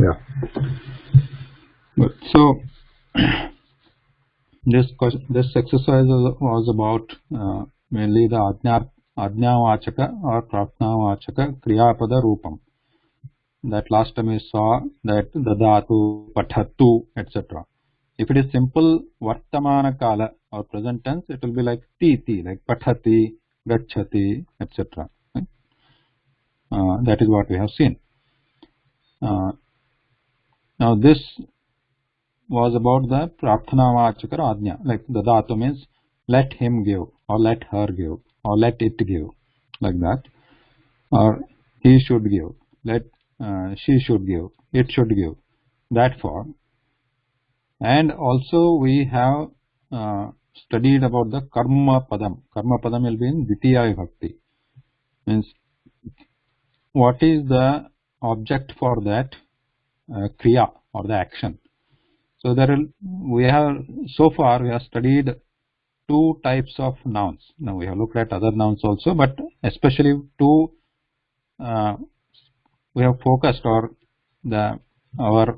Yeah. Good. So this exercise was about mainly the ajnavachaka or prarthnavachaka kriyapada rupam. That last time we saw that dadatu, pathatu, etc. If it is simple vartamana kala or present tense, it will be like ti, like pathati, gacchati, etc. That is what we have seen. Now this was about the prarthanavachaka ajna, like dadatu means let him give or let her give or let it give, like that, or he should give, let she should give, it should give, that form. And also we have studied about the karma padam. Karma padam will be in Ditya Vibhakti, means what is the object for that kriya or the action. So we have so far we have studied two types of nouns. Now we have looked at other nouns also, but especially two we have focused, or our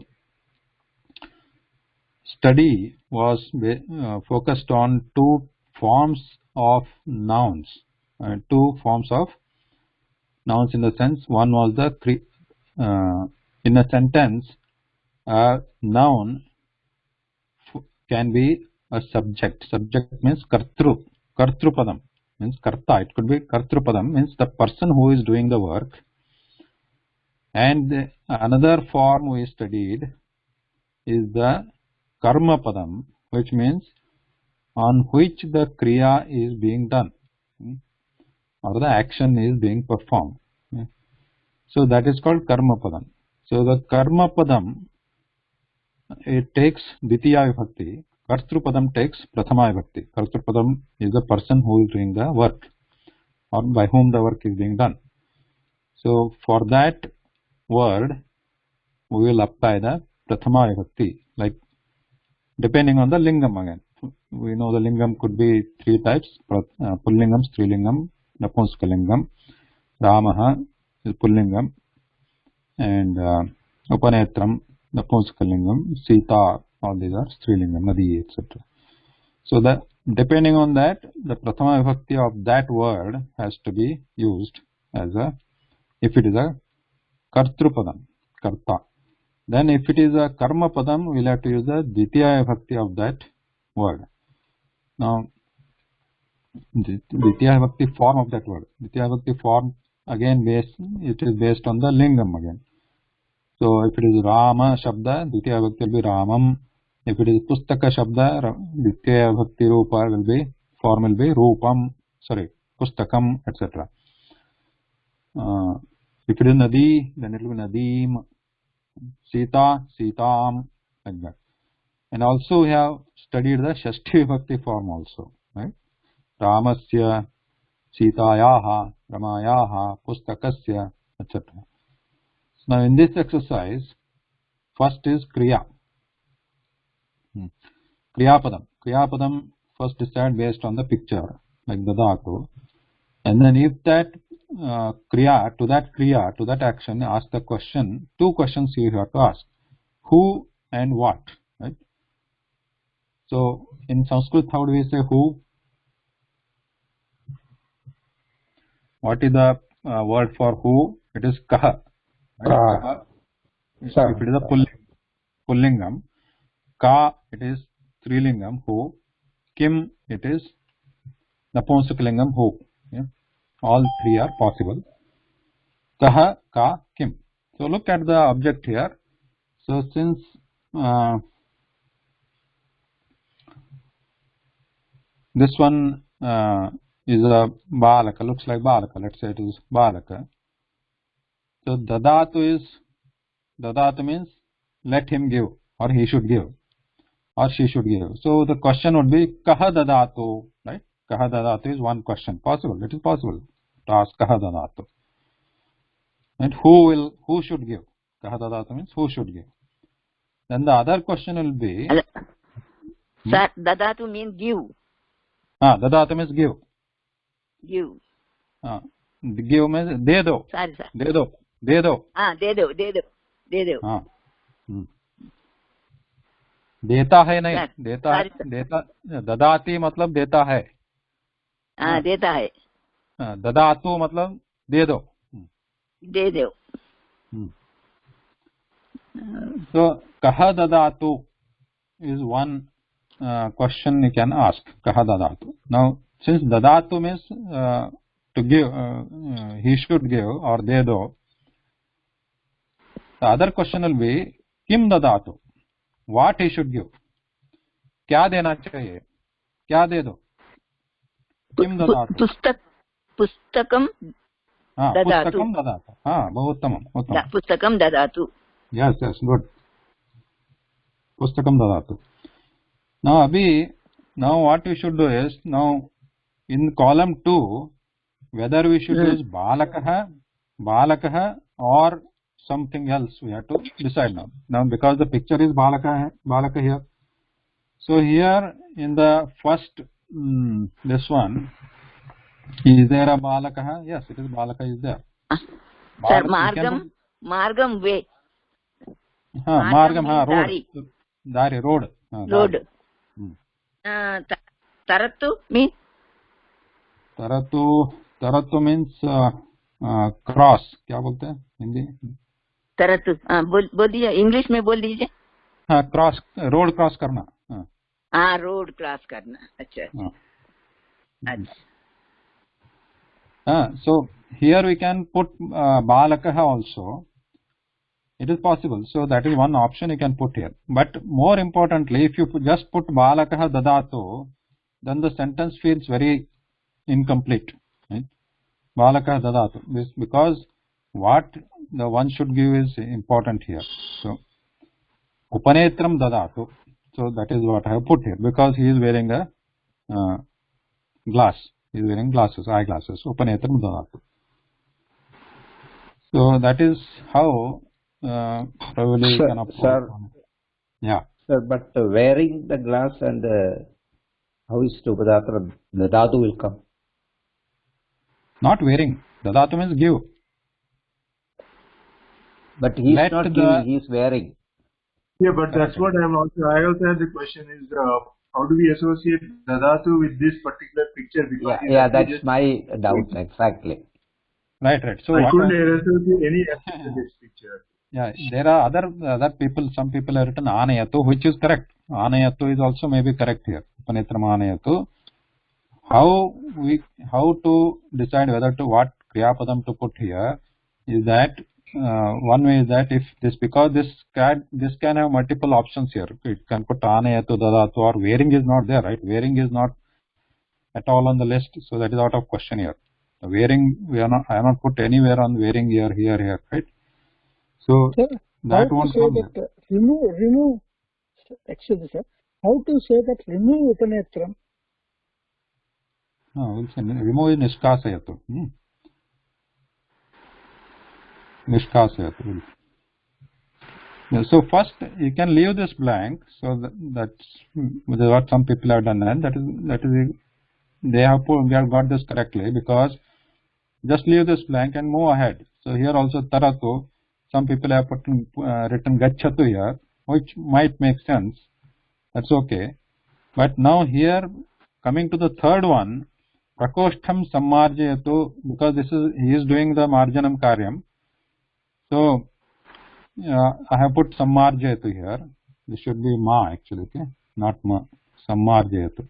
study was focused on two forms of nouns. Two forms of nouns in the sense, one was the in a sentence a noun can be a subject. Subject means kartrupadam means karta. It could be kartrupadam means the person who is doing the work. And another form we studied is the karma padam, which means on which the kriya is being done or the action is being performed. So that is called karma padam. So the karma padam, it takes Ditya Vibhakti. Kartrupadam takes Prathama Vibhakti. Kartrupadam is the person who is doing the work or by whom the work is being done. So for that word we will apply the Prathama Vibhakti, like depending on the lingam again. We know the lingam could be three types: pullingam, strilingam, napunskalingam. Ramaha is pullingam, and upanetram, napunskalingam. Sita, all these are strilingam, nadi, etc. So that depending on that, the prathama vibhakti of that word has to be used as a, if it is a kartrupadam, karta. Then if it is a karma padam, we will have to use the Ditya Vibhakti of that word. Now, Ditya Vibhakti form of that word. Ditya Vibhakti form again it is based on the lingam again. So if it is Rama Shabda, Ditya Vibhakti will be Ramam. If it is Pustaka Shabda, Ditya Vibhakti Rupa will be, form will be Rupam, Pustakam, etc. If it is Nadi, then it will be Nadim. Sita, Sitam, like that. And also we have studied the Shashti Vibhakti form also, right? Ramasya, Sitayaha, Ramayaha, Pustakasya, etc. So now in this exercise, first is Kriya. Kriyapadam. Kriyapadam first decide based on the picture, like Dadatu. And then if that Kriya, to that action, ask the question, two questions you have to ask. Who and what, right? So in Sanskrit, how do we say who? What is the word for who? It is kaha. Right? Kaha. If it is a pullingam, ka it is strilingam, who. Kim it is napunskalingam, who. Yeah? All three are possible. Kaha, ka, kim. So look at the object here. So since this one is a balaka, looks like balaka. Let's say it is balaka. So dadatu means let him give, or he should give, or she should give. So the question would be kaha dadatu, right? Kaha dadatu is one question. Possible. It is possible to ask kaha dadatu. And who should give? Kaha dadatu means who should give. Then the other question will be. Sir, dadatu means give. Dadatu means give. Give. Give means de do. Sorry, sir. De do. De do. De do. देता है नहीं, Sir, देता है, sorry, sir. देता, ददाती मतलब देता है, हाँ देता है, ददातु मतलब दे दो. दे दो. So kaha dadatu is one question you can ask. Kaha dadatu. Now since dadatu means to give, he should give or de do, the other question will be kim dadatu, what he should give, क्या देना चाहिए, क्या दे दो, किम ददातु. पुस्तकम हाँ, ददातु. पुस्तकम ददातु. हाँ, बहुत उत्तम. पुस्तकम ददातु. Yes, good. पुस्तकम ददातु. Now what we should do is, now in column 2, whether we should use balakah or something else, we have to decide now. Now because the picture is balaka here. So here in the first, this one, is there a balaka? Yes, it is balaka is there. Sir, margam way. Margam, road. Dari, road. Road. Taratu means? Taratu means cross. क्या बोलते हैं हिंदी? तरतु. बोल दीजिए, English में बोल दीजिए. हाँ, cross, road cross करना. हाँ, रोड क्रॉस करना. अच्छा. So here we can put balakah also. It is possible. So that is one option you can put here. But more importantly, if you just put balakah dadatu, then the sentence feels very incomplete. Right? Balakah dadatu. Because what the one should give is important here. So upanetram dadatu. So that is what I have put here, because he is wearing a glass. He is wearing glasses, eyeglasses. Upanetram dadatu. So that is how probably you can approach. Sir, yeah. Sir, but wearing the glass and how is Upadatra, the dhatu will come? Not wearing. Dadatu means give. But he is not giving, he is wearing. Yeah, but that's what I also had the question is, how do we associate Dadatu with this particular picture? Because That's my doubt, exactly. Right. So I couldn't associate any aspect of this picture. Yeah, there are other people, some people have written Anayatu, which is correct. Anayatu is also maybe correct here. Upanetram Anayatu. How to decide whether to what Kriyapadam to put here is that one way is that if this, because this can have multiple options here. It can put Anayatu, Dadatu, or wearing is not there, right? Wearing is not at all on the list, so that is out of question here. The wearing, I have not put anywhere on wearing here, right? So sir, that won't come. Remove. Excuse me, sir. How to say that remove Upanetram? We'll say remove is Nishkasayatu. Nishkasayatu. So first you can leave this blank. So that's what some people have done, and that is they have got this correctly, because just leave this blank and move ahead. So here also Taratu. Some people have written Gachatu here, which might make sense. That's okay. But now here, coming to the third one, Prakostham Sammarjayatu, because he is doing the Marjanam Karyam. So I have put Sammarjayatu here. This should be Ma actually, okay? Not Ma. Sammarjayatu.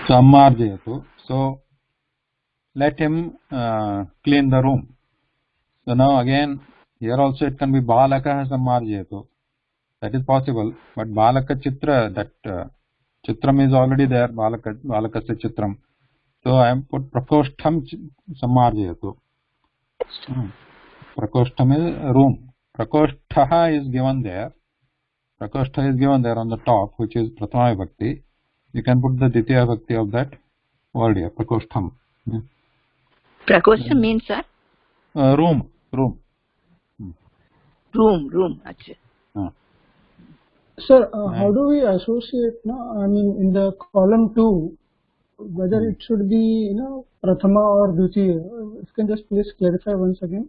Sammarjayatu. So let him clean the room. So now again, here also it can be Balaka Sammarjayatu. That is possible, but Balaka Chitra, that Chitram is already there, Balakasya Chitram. So I am put Prakostham Sammarjayatu. Prakostham is room. Prakostha is given there. Prakostha is given there on the top, which is Prathama Vibhakti. You can put the Ditya Vibhakti of that word here, Prakostham. Prakostham means, sir? Room. Room. Achha. Sir, how do we associate, in the column 2, whether it should be, Prathama or Dvitiya. If you can just please clarify once again.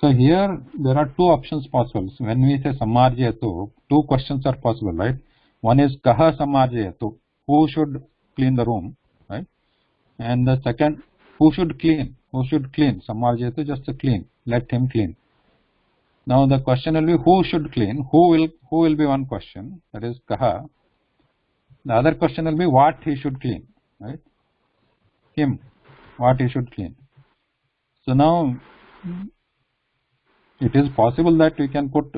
So here there are two options possible. So when we say Samarjayato, two questions are possible, right? One is Kaha Samarjayato, who should clean the room, right? And the second, who should clean? Who should clean? Samarjayato, just to clean. Let him clean. Now the question will be who should clean? Who will be one question, that is Kaha. The other question will be what he should clean, right? Him, what he should clean. So now it is possible that we can put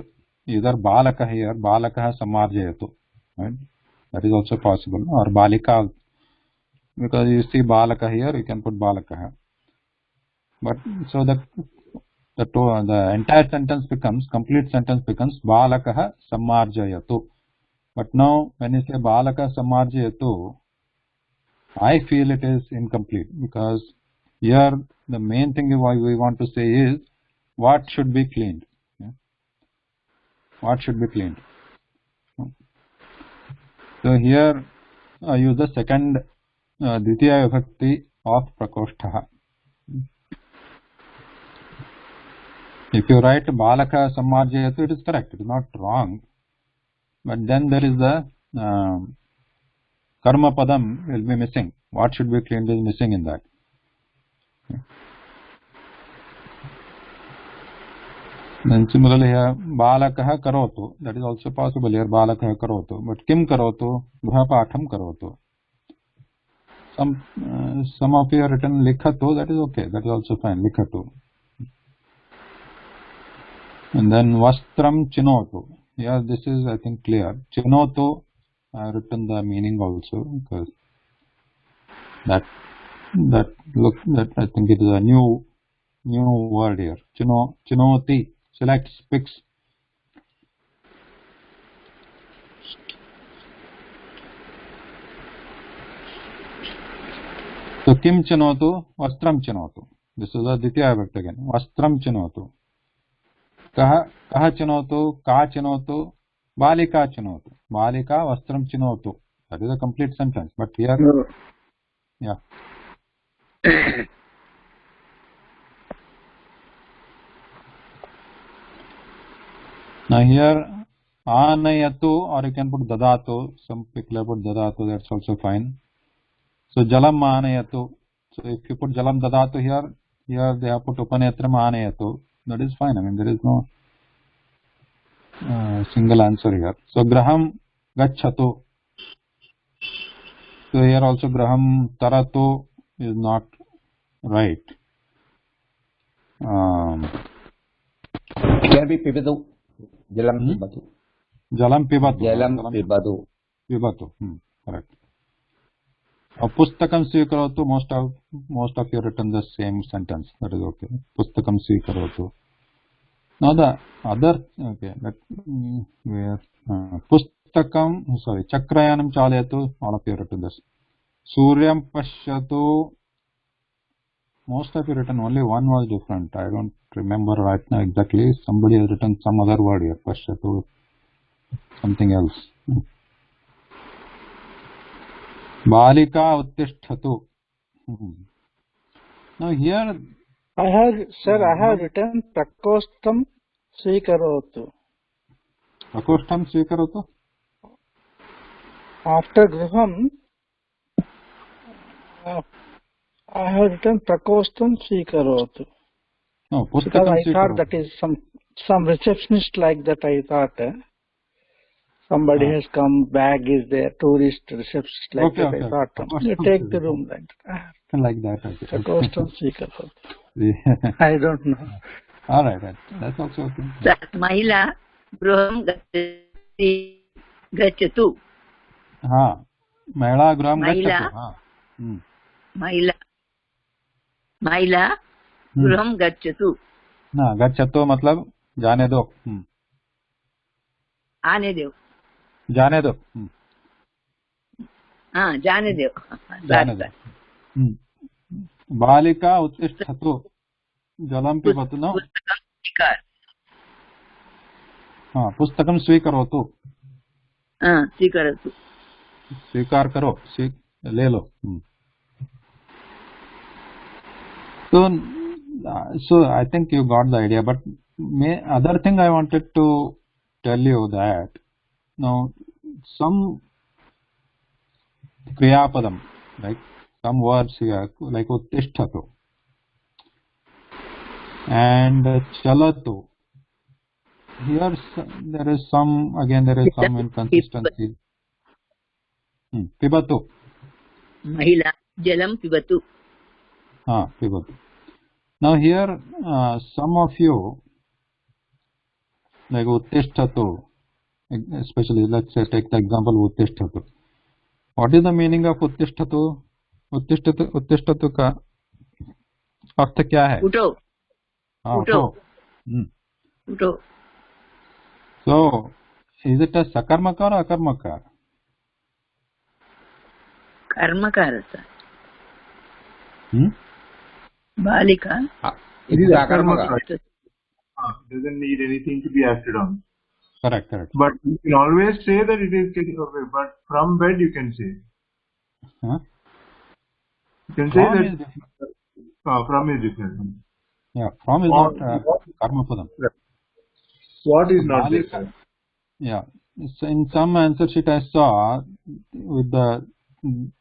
either Balaka here, Balaka Samarjayato, right? That is also possible, or Balika, because you see Balaka here, you can put Balaka here. But so the entire sentence becomes, complete sentence becomes Balaka Samarjayato. But now when you say Balaka Samarjayato, I feel it is incomplete, because here the main thing we want to say is what should be cleaned. Yeah? What should be cleaned. So here I use the second Dvitiya Vibhakti of Prakoshtha. If you write Balaka Samarjayato, it is correct, it is not wrong. But then there is the Karma Padam will be missing. What should be cleaned is missing in that. Then similarly here, Balakah Karotu, that is also possible here, Balakah Karotu. But Kim Karotu, Bhapatham Karotu. Some of you have written Likhato, that is okay, that is also fine, Likhato. And then Vastram Chinotu. Yeah, this is I think clear. Chinotu, I have written the meaning also, because that I think it is a new word here. Chinoti. Select speaks. So Kim Chinotu, Vastram Chinotu. This is a Dvitiya Vibhakti again. Vastram Chinotu. Kaha Chinotu, Ka Chinotu, Balika Chinotu. Balika Vastram Chinotu. That is a complete sentence. But here, yeah. Now here, Anayatu, or you can put Dadatu. Some people put Dadatu, that's also fine. So Jalam Anayatu. So if you put Jalam Dadatu here they have put Upanetram Anayatu. That is fine. I mean, there is no single answer here. So Graham Gachatu. So here also Graham Taratu is not right. Can be Pibadu. Jalam Pibadu. Jalam Pibatu. Jalam Pibadu. Pibatu. Correct. Pustakam Swikarotu, most of you written the same sentence. That is okay. Pustakam Swikarotu. Now the other, okay, where Pustakam, sorry, Chakrayanam Chalayatu, all of you written this. Suryam Pashyatu, most of you written only one was different. I don't remember right now exactly. Somebody has written some other word here. Pashyatu, something else. Balika Uttisthatu. Now here, I have written Prakostam Swikarotu. Prakostam Swikarotu? After Griham, I have written Prakostam Swikarotu. No, Because Pustakam I thought Swikarotu. that is some receptionist like that. I thought somebody has come, bag is there, tourist receptionist like Okay, that. okay. I thought you take the room like that. Like that, okay. Prakostam Swikarotu. Yeah. I don't know. All right, that's also okay. Mahila Graham Gachatu. हाँ, महिला गृहं महिला गच्छतु. हाँ. महिला गृहं गच्छतु. ना, गच्छतु मतलब जाने दो. आने दो. जाने दो. हाँ, जाने दो. जाने दो. बालिका उत्तिष्ठतु. जलं पिबतु. नो. हाँ, पुस्तकं स्वीकरोतु. हाँ, स्वीकरोतु. स्वीकार करो, ले लो. So I think you got the idea. But other thing I wanted to tell you that now some kriyapadam, like some words here, like uttishtatu and chalatu. Here there is some inconsistency. Pibatu. Mahila jalam pibatu. Pibatu. Now here some of you, like uttishtatu, especially let's say take the example uttishtatu. What is the meaning of uttishtatu? Uttishtatu का अर्थ क्या है? Uto. उठो. Uto. So is it a sakarmaka or akarmaka? Karmakarasa. Balika. It is akarmaka. Doesn't need anything to be acted on. Correct. But you can always say that it is getting away. But from bed you can say. Huh? You can say that from is different. Yeah, from is not karma padam. What is not there? Yeah. So in some answer sheet I saw with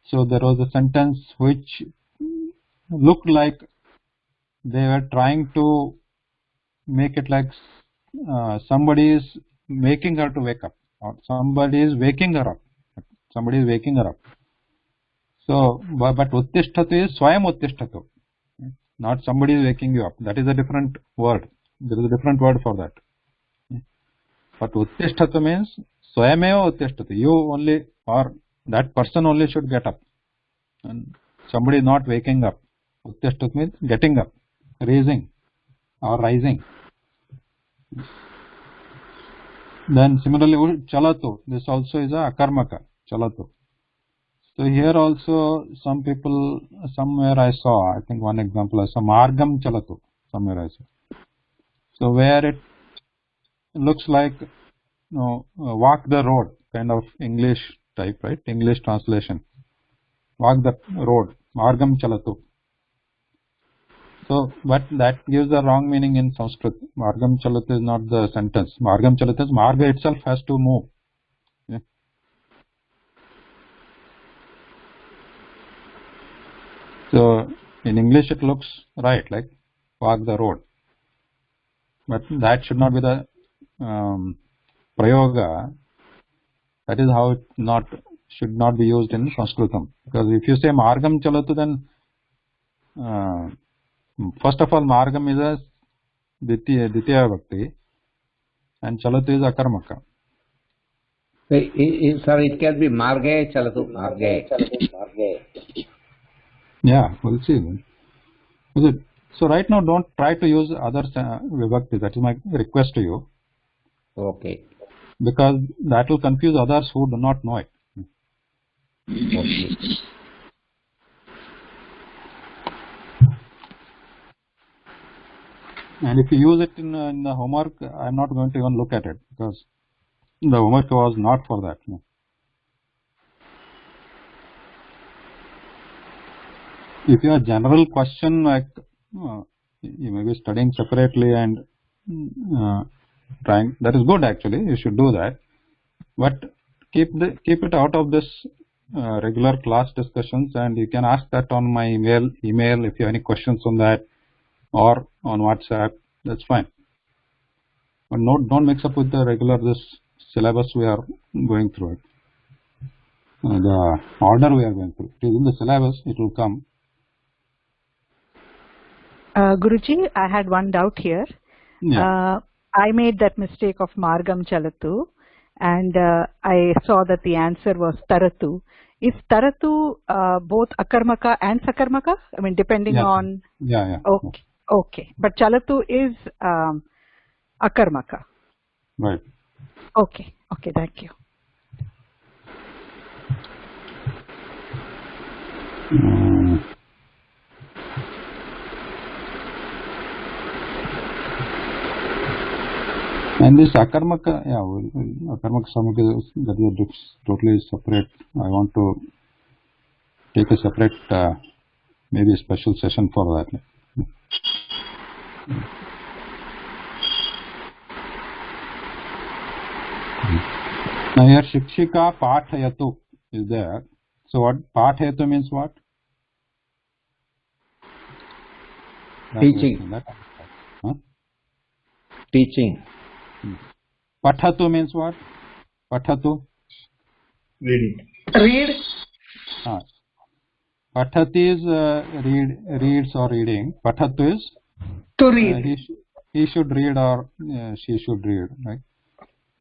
so there was a sentence which looked like they were trying to make it like somebody is making her to wake up, or somebody is waking her up. So, but uttishtatu is swayam uttishtatu. Not somebody is waking you up. That is a different word. There is a different word for that. But uttishtatu means swayameva uttishtatu. You only, or that person only should get up. And somebody is not waking up. Uttishtatu means getting up, raising or rising. Then similarly chalatu. This also is a akarmaka. Chalatu. So here also some people, somewhere I saw, I think one example I saw, margam chalatu, somewhere I saw. So where it looks like, walk the road, kind of English type, right? English translation. Walk the road, margam chalatu. So, but that gives the wrong meaning in Sanskrit. Margam chalatu is not the sentence. Margam chalatu is marga itself has to move. Yeah. So in English it looks right, like walk the road, but that should not be the prayoga. That is how it should not be used in Sanskritam. Because if you say margam chalatu, then first of all margam is a ditya bhakti and chalatu is akarmaka. Sir, it can be marge chalatu. Marge. Yeah, we'll see. So right now, don't try to use other vibhakti. That is my request to you. Okay. Because that will confuse others who do not know it. Okay. And if you use it in the homework, I'm not going to even look at it because the homework was not for that. No. If you have a general question, like you may be studying separately and trying, that is good actually, you should do that. But keep it out of this regular class discussions, and you can ask that on my email if you have any questions on that, or on WhatsApp, that's fine. But don't mix up with the regular this syllabus we are going through it. The order we are going through. It is in the syllabus, it will come. Guruji, I had one doubt here. Yeah. I made that mistake of Margam Chalatu, and I saw that the answer was Taratu. Is Taratu both Akarmaka and Sakarmaka? I mean, depending on... Yeah. Okay. But Chalatu is Akarmaka. Right. Okay, thank you. And this akarmaka, yeah, akarmaka samaka, that is totally separate. I want to take a separate, maybe a special session for that. Now here shikshika pathayatu is there. So what pathayatu means what? Teaching. Huh? Teaching. Pathatu means what? Pathatu? Reading. Read. Pathati is reads or reading. Pathatu is To read. he should read or she should read, right?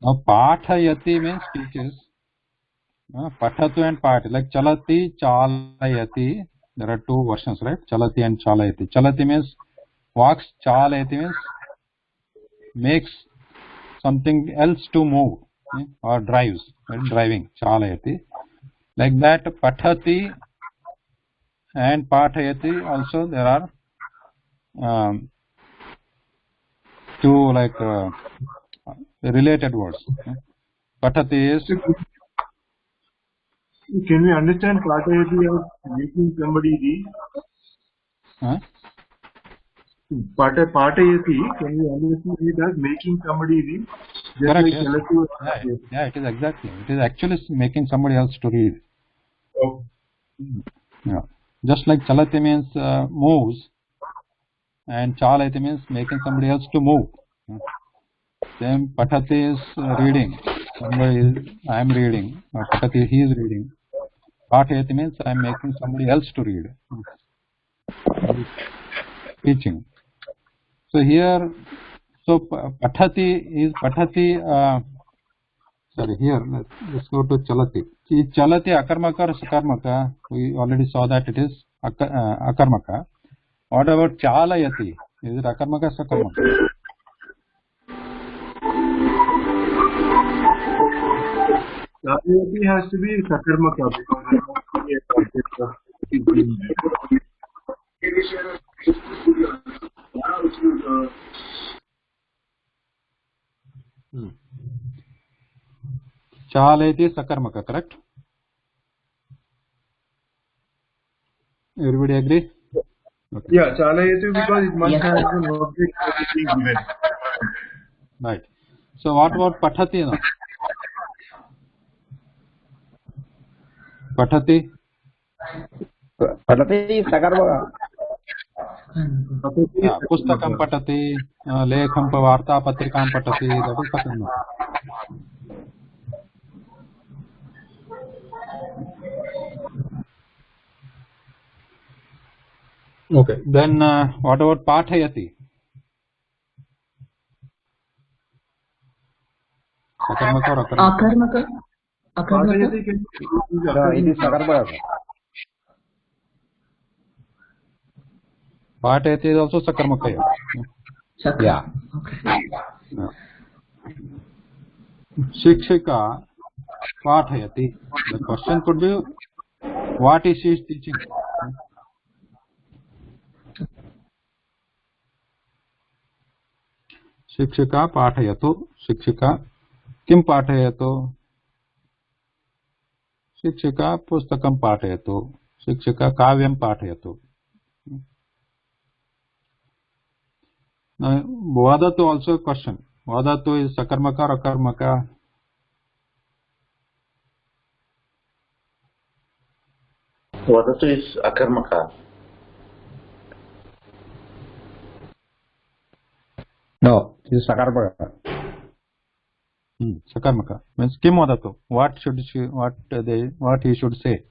Now pathayati means teaches. Pathatu and path, like chalati, chalayati. There are two versions, right? Chalati and chalayati. Chalati means walks, chalayati means makes something else to move, or drives, right? Driving, chalayati. Like that, pathati and pathayati also there are two like related words. Pathati is Can we understand Patayati as making somebody read? Patayati, can we understand it as making somebody read? Just correct, like yes. Chalatu. Yeah, it is exactly. It is actually making somebody else to read. Oh. Yeah. Just like chalati means moves, and chalayati means making somebody else to move. Same pathati is reading. Somebody is, I am reading. Or pathati, he is reading. Pathayati means I am making somebody else to read. Teaching. So here, so pathati is pathati. Sorry, here let's go to chalati. Chalati akarmaka or sakarmaka? We already saw that it is akarmaka. What about chalayati? Is it akarmaka or sakarmaka? Patayati has to be Sakarmaka because there has to be a concept of it being there. Chalayati sakarmaka, correct? Everybody agree? Okay. Yeah, Chalayati because it must have an object that is being given. Right. So what about pathati now? Pathati? Patati is sakarmaka. Yeah, pustakam patati, lekham varta patrikam patati, that is sakarmaka. Okay, then what about pathayati? Sakarmaka or akarmaka? Patayati can be No, it is sakarmaka. Pathayati is also sakarmaka. Yeah. Shikshika pathayati. The question could be, what is she teaching? Shikshika pathayatu. Shikshika kim pathayatu? Shikshika pustakam pathayatu. Shikshika kavyam pathayatu. Now, vadatu also a question. Vadatu is sakarmaka or akarmaka? Vadatu is akarmaka. No, it is sakarmaka. Sakarmaka means kim vadatu. What he should say,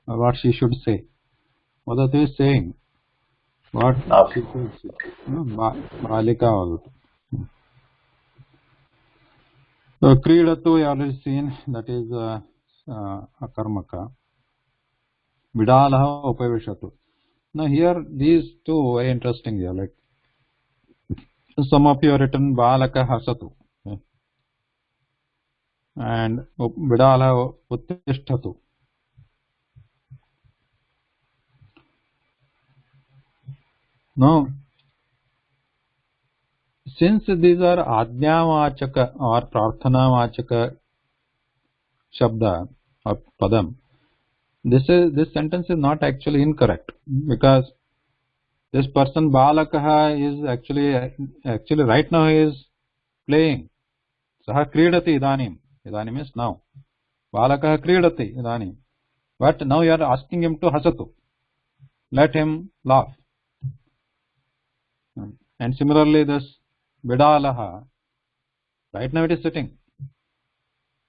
or what she should say. Vadatu is saying what she should say. Balika vadatu. So kridatu we already seen, that is akarmaka. Vidalaha upavishatu. Now here these two very interesting here. Like some of you have written balaka hasatu. And vidala uttishtatu. No, since these are Ajnavachaka or Prarthanavachaka Shabda or Padam, this sentence is not actually incorrect, because this person Balakaha is actually right now he is playing. Saha Kridati Idanim. Idanim is now. Balakaha Kridati Idanim. But now you are asking him to Hasatu. Let him laugh. And similarly this Bidalaha, right now it is sitting.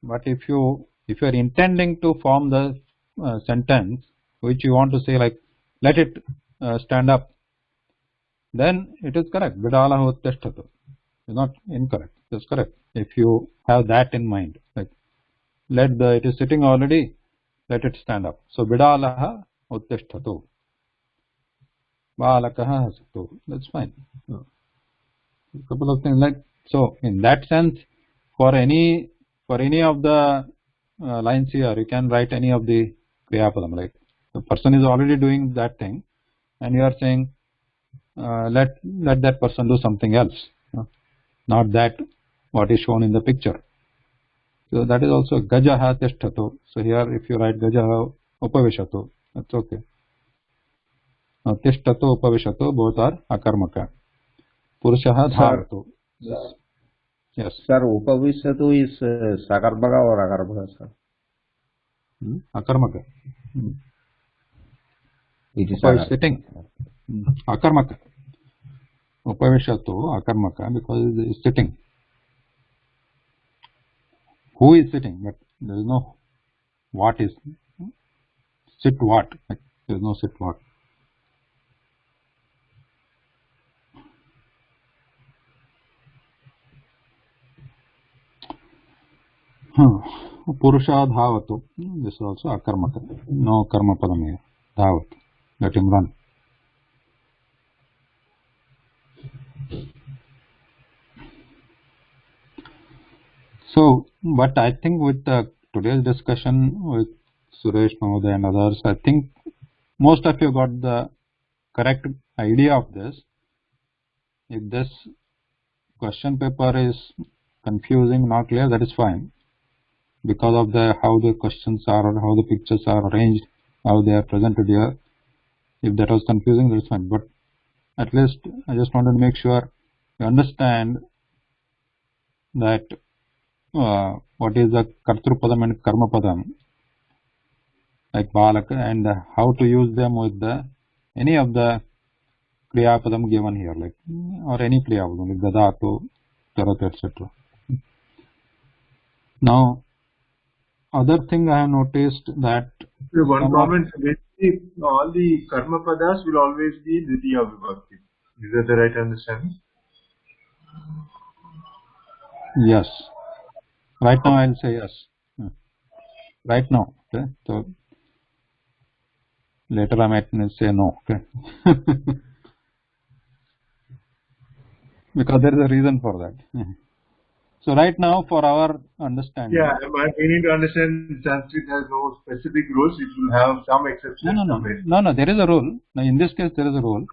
But if you are intending to form the sentence which you want to say, like let it stand up, then it is correct. Bidalaha uttishtatu. It is not incorrect. It is correct. If you have that in mind, like it is sitting already, let it stand up. So Bidalaha uttishtatu. Balakaha hasatu. That's fine. A couple of things like so. In that sense, for any of the lines here, you can write any of the Kriyapadam. Like the person is already doing that thing, and you are saying, let that person do something else, not that what is shown in the picture. So that is also Gajaha tishtatu. So here, if you write Gajaha upavishatu, that's okay. Tishtatu upavishatu, both are akarmaka. Purushaha dhavatu. Yes. Sir, upavishatu is sakarmaka or akarmaka, sir? Akarmaka. It is sitting. Akarmaka. Upavishatu akarmaka, because it is sitting. Who is sitting? But there is no what is. Sit what? There is no sit what. Purusha dhavatu. This is also akarmaka. No karma padam here. Dhavatu. Let him run. So, but I think with today's discussion with Suresh Mahoday and others, I think most of you got the correct idea of this. If this question paper is confusing, not clear, that is fine. Because of how the questions are or how the pictures are arranged, how they are presented here. If that was confusing, that is fine. But at least I just wanted to make sure you understand that what is the Kartrupadam and Karmapadam, like Balaka, and how to use them with any of the Kriyapadam given here, like or any Kriyapadam, like Dadatu, Taratu, etc. Now, other thing I have noticed that one comment, basically all the karma padas will always be Dvitiya Vibhakti. Is that the right understanding? Yes. Right now I'll say yes. Right now. Okay. So later I might say no. Okay. Because there is a reason for that. So right now, for our understanding. Yeah, we need to understand Sanskrit has no specific rules. It will have some exceptions. No, there is a rule. Now, in this case, there is a rule.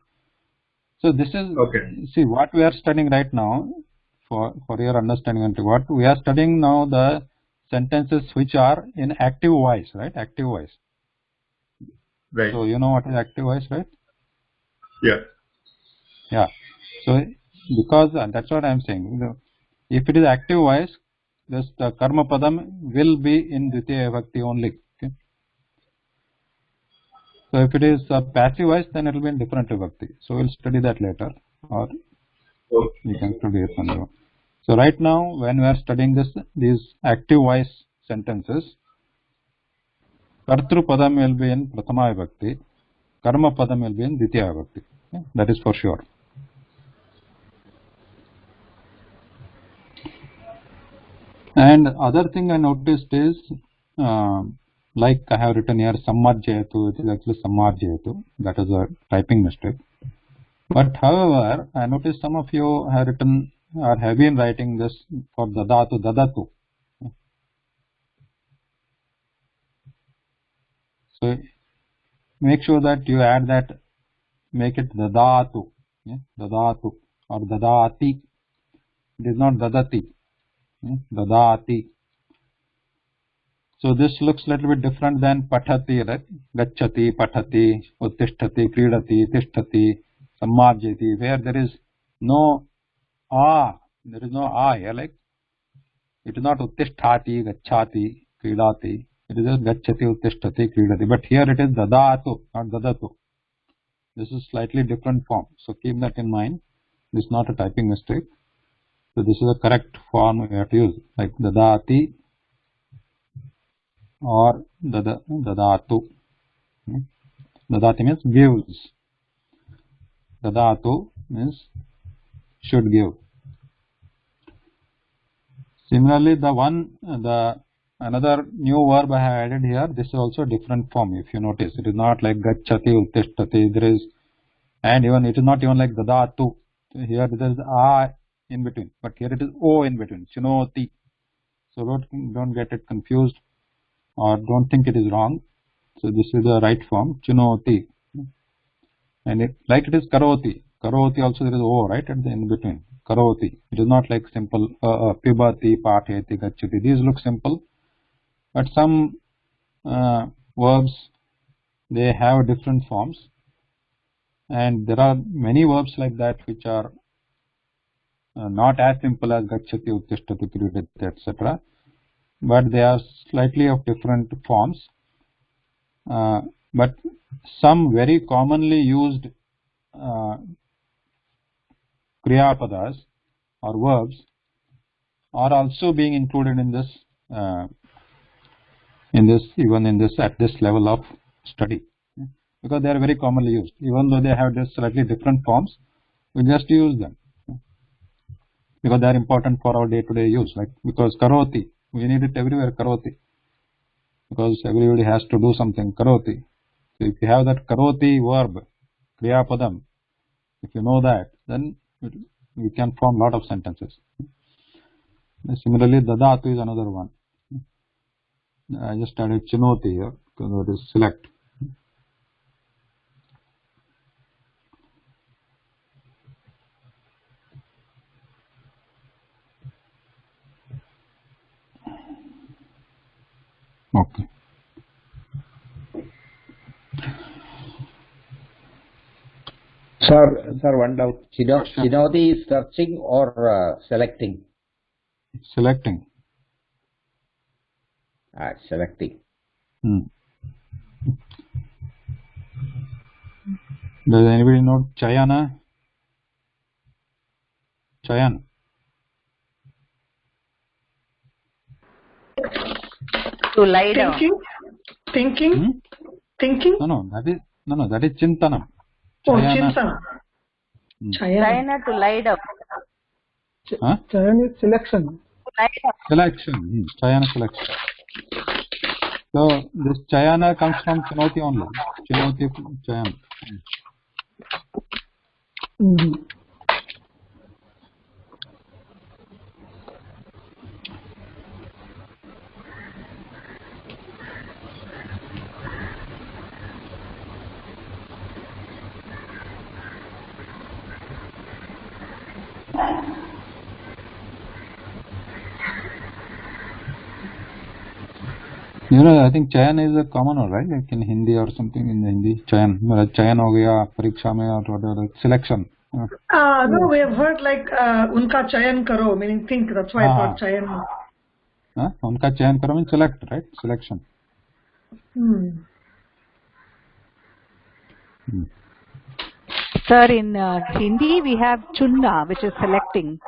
So this is, okay. See, what we are studying right now, for your understanding, what we are studying now, the sentences which are in active voice, right? Active voice. Right. So you know what is active voice, right? Yeah. Yeah. So because that's what I am saying. If it is active voice, this the karma padam will be in Dvitiya Vibhakti only. Okay? So if it is passive voice, then it will be in different Vibhakti. So we'll study that later, or you can study it on your own. So right now, when we are studying these active voice sentences, Kartru padam will be in Prathama Vibhakti, Karma padam will be in Dvitiya Vibhakti. Okay? That is for sure. And other thing I noticed is, like I have written here, Sammarjayatu, it is actually Sammarjayatu. That is a typing mistake. But however, I noticed some of you have written or have been writing this for Dadatu, Dadatu. So make sure that you add that, make it Dadatu, Dadatu or Dadati. It is not dadati. Dadati. So this looks a little bit different than pathati, right? Gacchati, pathati, uttishtati, kridati, tishtati, sammarjati, where there is no a. There is no a here, like it is not uttisthati, gacchati, kridati. It is just gacchati, uttishtati, kridati. But here it is dadatu, not dadatu. This is slightly different form. So keep that in mind. This is not a typing mistake. So this is a correct form we have to use, like dadati or dadatu. Dadati means gives. Dadatu means should give. Similarly, another new verb I have added here. This is also a different form. If you notice, it is not like gacchati, uttishtati. There is, and even it is not even like dadatu. Here there is a in between, but here it is o in between. Chinoti. So don't get it confused, or don't think it is wrong. So this is the right form, chinoti, and it is karoti. Karoti also there is o right at the in between. Karoti. It is not like simple pibati, patheti, gacchati. These look simple, but some verbs, they have different forms, and there are many verbs like that which are not as simple as gacchati, uttishtati, kridati, etc. But they are slightly of different forms. But some very commonly used kriyapadas or verbs are also being included in this at this level of study, because they are very commonly used. Even though they have just slightly different forms, we just use them because they are important for our day-to-day use. Like because karoti, we need it everywhere, karoti, because everybody has to do something, karoti. So if you have that karoti verb, kriyapadam, if you know that, then we can form lot of sentences. Similarly, dadatu is another one. I just added chinoti here because it is select. Okay. Sir, one doubt. Chinoti is searching or selecting? Selecting. Selecting. Does anybody know Chayana? Chayan. To lie down. Thinking. No, that is Chintanam. Oh, Chintana. Chayana to lie down. Chayan is selection. Selection. Chayana selection. So this Chayana comes from Chinoti only. Chinoti, Chayana. You know, I think Chayan is a common word, right? Like in Hindi or something in Hindi. Chayan. Chayan ho gaya, pariksha mein or whatever. Selection. No, we have heard like unka chayan karo, meaning think. That's why I thought chayan. Unka chayan karo means select, right? Selection. Sir, in Hindi we have chunna, which is selecting.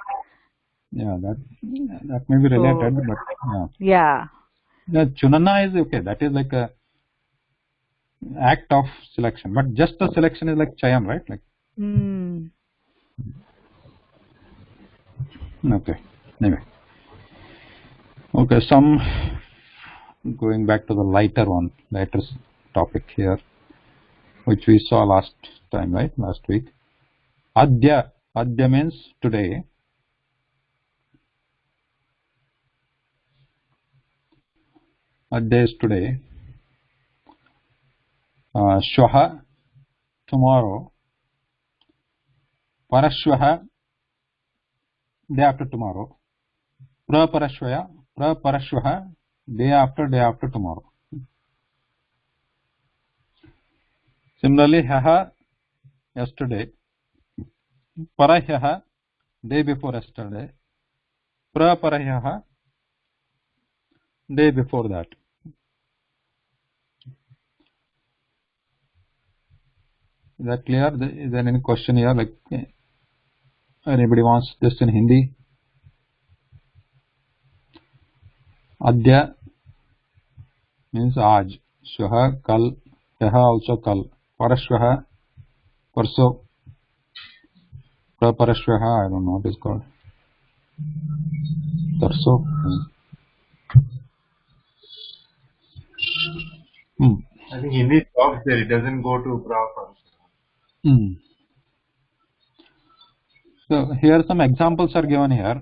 Yeah, that may be related, but yeah. The chunana is okay. That is like a act of selection, but just the selection is like chayam, right? Like. Okay. Anyway. Okay. Some going back to the lighter topic here, which we saw last time, right? Last week. Adya. Adya means today. Adya is today. Shwaha, tomorrow. Parashwaha, day after tomorrow. Praparashvah, day after tomorrow. Similarly, hyaha, yesterday. Parahyaha, day before yesterday. Praparahyaha, day before that. Is that clear? Is there any question here? Like anybody wants this in Hindi? Adya means aaj. Shvaha, kal. Hyaha also kal. Parashvaha, parso. Praparashvaha, I don't know what it's called. Tarso. I think Hindi stops there. It doesn't go to pra. So here some examples are given here.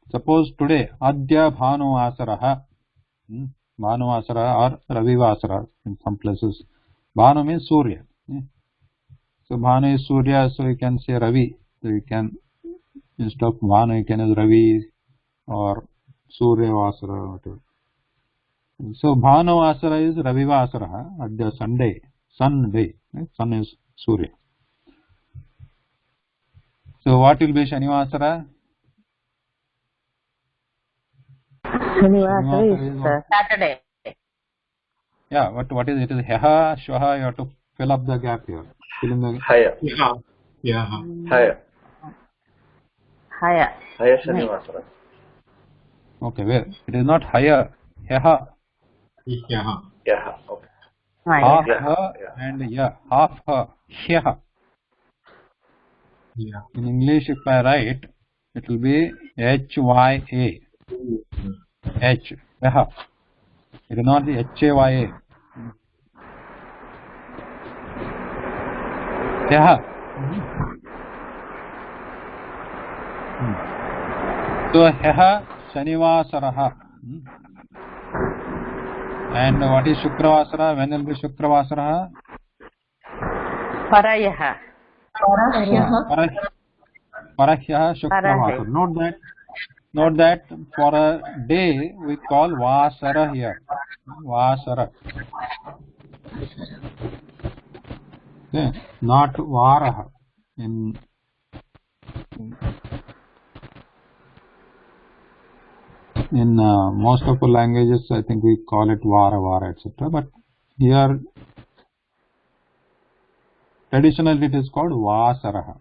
Suppose today Adya Bhanuvasaraha, Bhanuvasara or Ravivasara in some places. Bhanu means Surya. So Bhanu is Surya, so you can say Ravi. So you can, instead of Bhanu, you can use Ravi or Surya Vasara, whatever. So Bhanuvasara is Ravivasara, Adya Sunday, sun day. Sun is Surya. So what will be Shanivasara? Shanivasara is Saturday. Yeah, what is it? It is Hyaha, Shvaha. You have to fill up the gap here. Fill in the Haya. Yeah. Haya. Haya. Haya Shanivasara. Okay, where? It is not Haya, Hyaha. Yeah. Yeah. Okay. Half Haya. ha and ya, half ha, hyaha. Yeah. In English, if I write, it will be H-Y-A. H, hyaha. It is not the H-A-Y-A. Hyaha. So, hyaha Shanivasaraha. And what is Shukravasara? When will be Shukravasara? Parayaha. Parahyaha Shukravasara. Note that for a day we call Vasara here. Vasara. Okay. Not Varaha. In most of the languages, I think we call it Vara, etc. But here, traditionally it is called Vasaraha.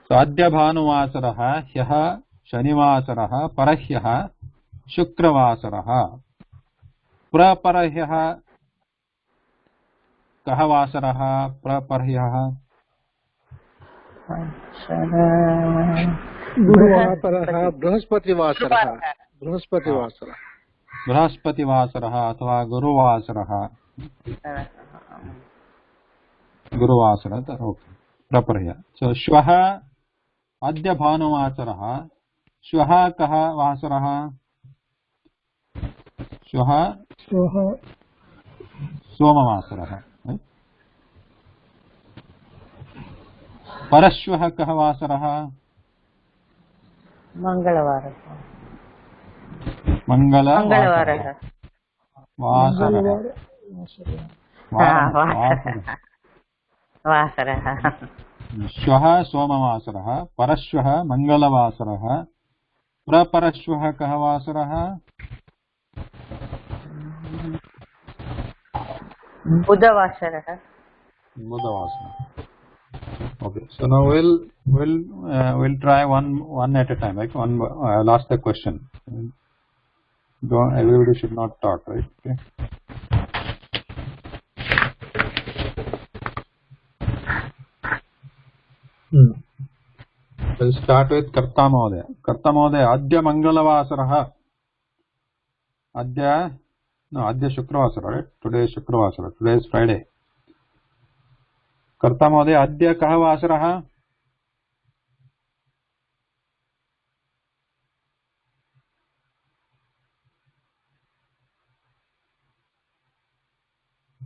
So, Adya Bhanuvasaraha, Hyaha Shanivasaraha, Parahyaha Shukravasaraha. Praparahyaha Kaha Vasaraha, Praparahyaha गुरुवासरः बृहस्पतिवासरः बृहस्पतिवासरः अथवा गुरुवासरः गुरुवासरः okay प्रपर्य सो श्वः अद्य भानुवासरः श्वः कः वासरः श्वः सोमवासरः परश्वः कः वासरः मंगलवारः मंगलवारः वासरः श्वः सोमवासरः परश्वः मंगलवासरः प्रपरश्वः कः वासरः बुधवासरः Okay, so now we'll try one at a time. Like I'll ask the question. Everybody should not talk, right? Okay. We'll start with Karta Mahodaya. Karta Mahodaya, Adya Mangalavasarah. Adya Shukravasara, right? Today is Shukravasara. Today is Friday. Karta Mahodaya, Adya Kaha Vasarah?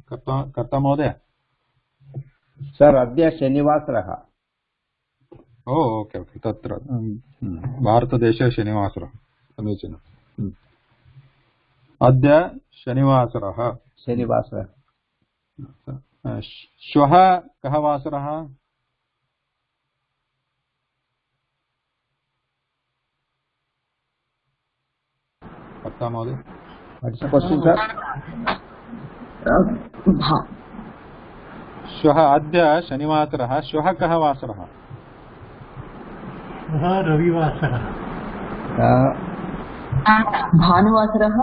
Karta Mahodaya. Sir, Adya Shanivasaraha. O okay okay तत्र भारतदेशे शनिवासरः समीचीनम् अद्य शनिवासरः शनिवासरः श्वः कः वासरः कर्ता महोदय What's the question, sir? श्वः अद्य शनिवासरः श्वः कः वासरः रविवासरः भानुवासरः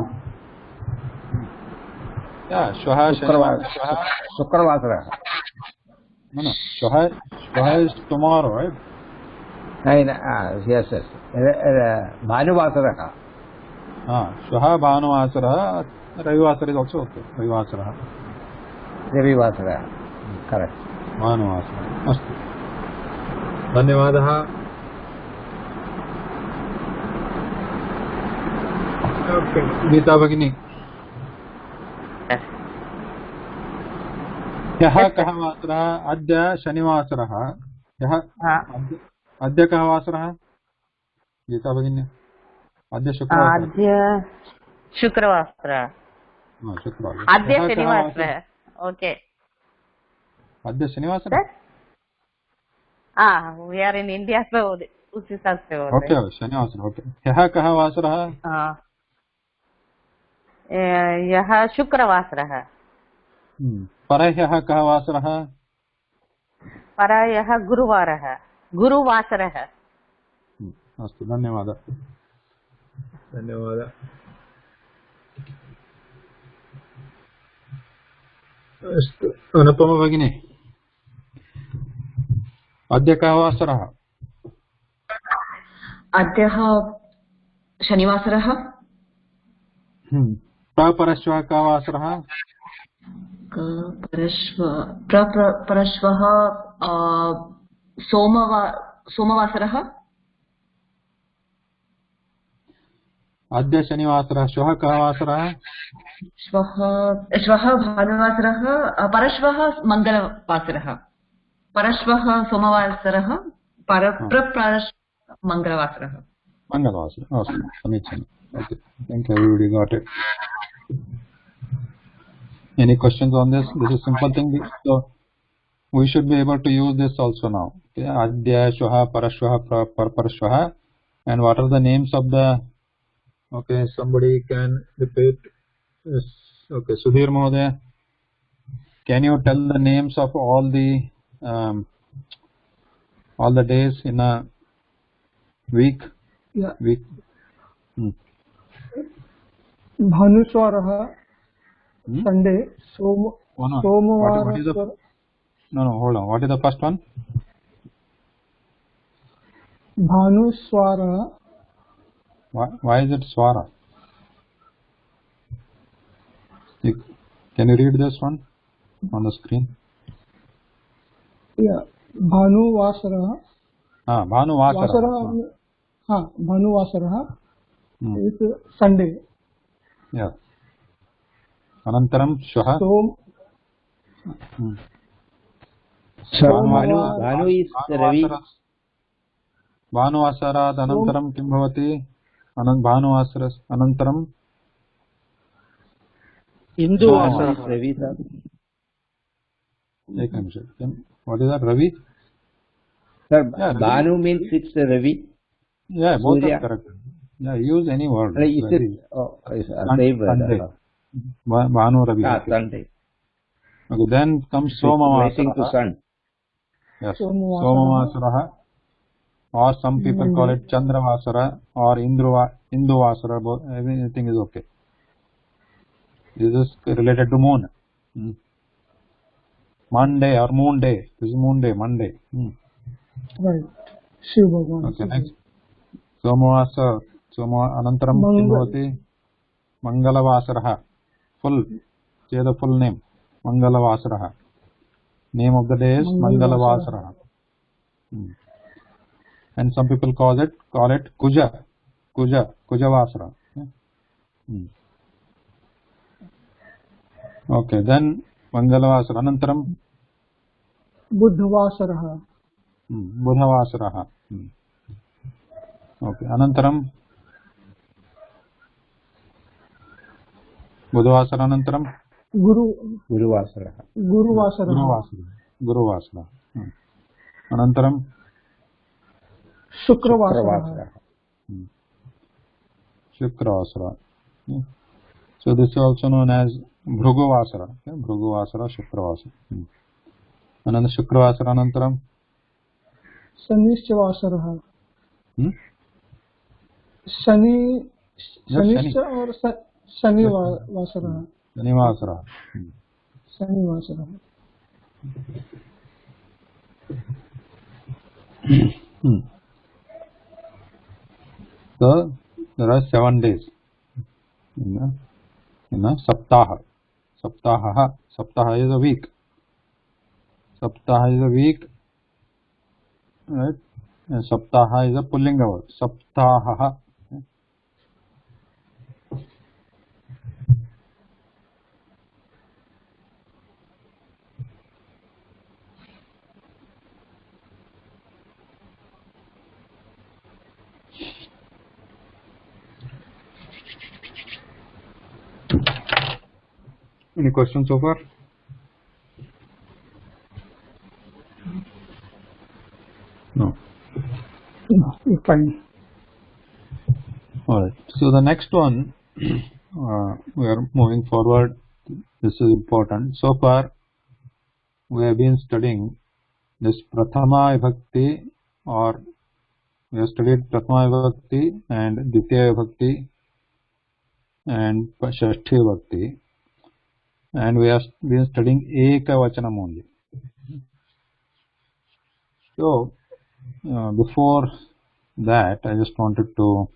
श्वः शुक्रवासरः श्वः is tomorrow right yes yes भानुवासरः श्वः भानुवासरः रविवासर इस् आल्सो ओके रविवासरः करेक्ट भानुवासरः अस्तु धन्यवादः गीता भगिनी ह्यः कः वासरः अद्य शनिवासरः ह्यः अद्य कः वासरः गीता भगिनी अद्य शुक्रवासरः शुक्रवासरः शुक्रवासरः अद्य शनिवासरः ओके अद्य शनिवासरः we are in India so उसी हिसाब से बोल ओके शनिवासरः ओके ह्यः कः वासरः यः शुक्रवासरः परह्यः कः वासरः परह्यः गुरुवासरः अस्तु धन्यवादः अस्तु अनुपमा भगिनी अद्य कः वासरः अद्यः शनिवासरः प्रपरश्वः कः वासरः परश्वः सोमवासरः अद्य शनिवासरः श्वः कः वासरः श्वः भानुवासरः परश्वः मङ्गलवासरः परश्वः सोमवासरः मङ्गलवासरः अस्तु समीचीनम् okay thank you everybody got it any questions on this is simple thing so we should be able to use this also now okay adya shvah parashvah parashvah and what are the names of the okay somebody can repeat yes. Okay Sudhir Mohoday can you tell the names of all the days in a week week भानुस्वारः Sunday सोमवार no hold on what is the first one भानुस्वारः why is it swara can you read this one on the screen भानुवासरः भानुवासरः is Sunday yeah अनन्तरं श्वः भानुवासरात् अनन्तरं किं भवति भानुवासरात् अनन्तरं इन्दुवासरः एकनिमिषं what is that Ravi sir Bhanu means it's Ravi yeah both are correct yeah use any word is it same word Bhanu Ravi Sunday okay then comes Somavasarah to sun yes Somavasarah or some people call it Chandravasara or Induvasara everything is okay this is related to moon Monday or moon day this is moon day Monday right Shiv Bhagwan okay next Somavasara Anantaram किं भवति Mangalavasarah full say the full name Mangalavasarah name of the day is Mangalavasarah and some people call it Kujavasara okay then Mangalavasara Anantaram बुधवासरः. Okay. अनन्तरं बुधवासरानन्तरं गुरुवासरः. गुरुवासरः. अनन्तरं शुक्रवासरः. शुक्रवासरः. So this is also known as Bhruguvasara. Okay? Bhruguvasara, Shukravasara. Ananda Shukravasara Anantaram शनिश्चवासरः. शनिश्च और शनिवासरः. शनिवासरः. So there are 7 days in a saptaha. Saptaha is a week. Saptaha is a week, right? And saptaha is a pullinga word. Saptaha. Any questions so far? No. Fine. All right. So the next one, we are moving forward. This is important. So far, we have been studying this Prathama Vibhakti, or we have studied Prathama Vibhakti and Ditya Vibhakti and Shashti Vibhakti, and we have been studying Ekavachanam only. So before that, I just wanted to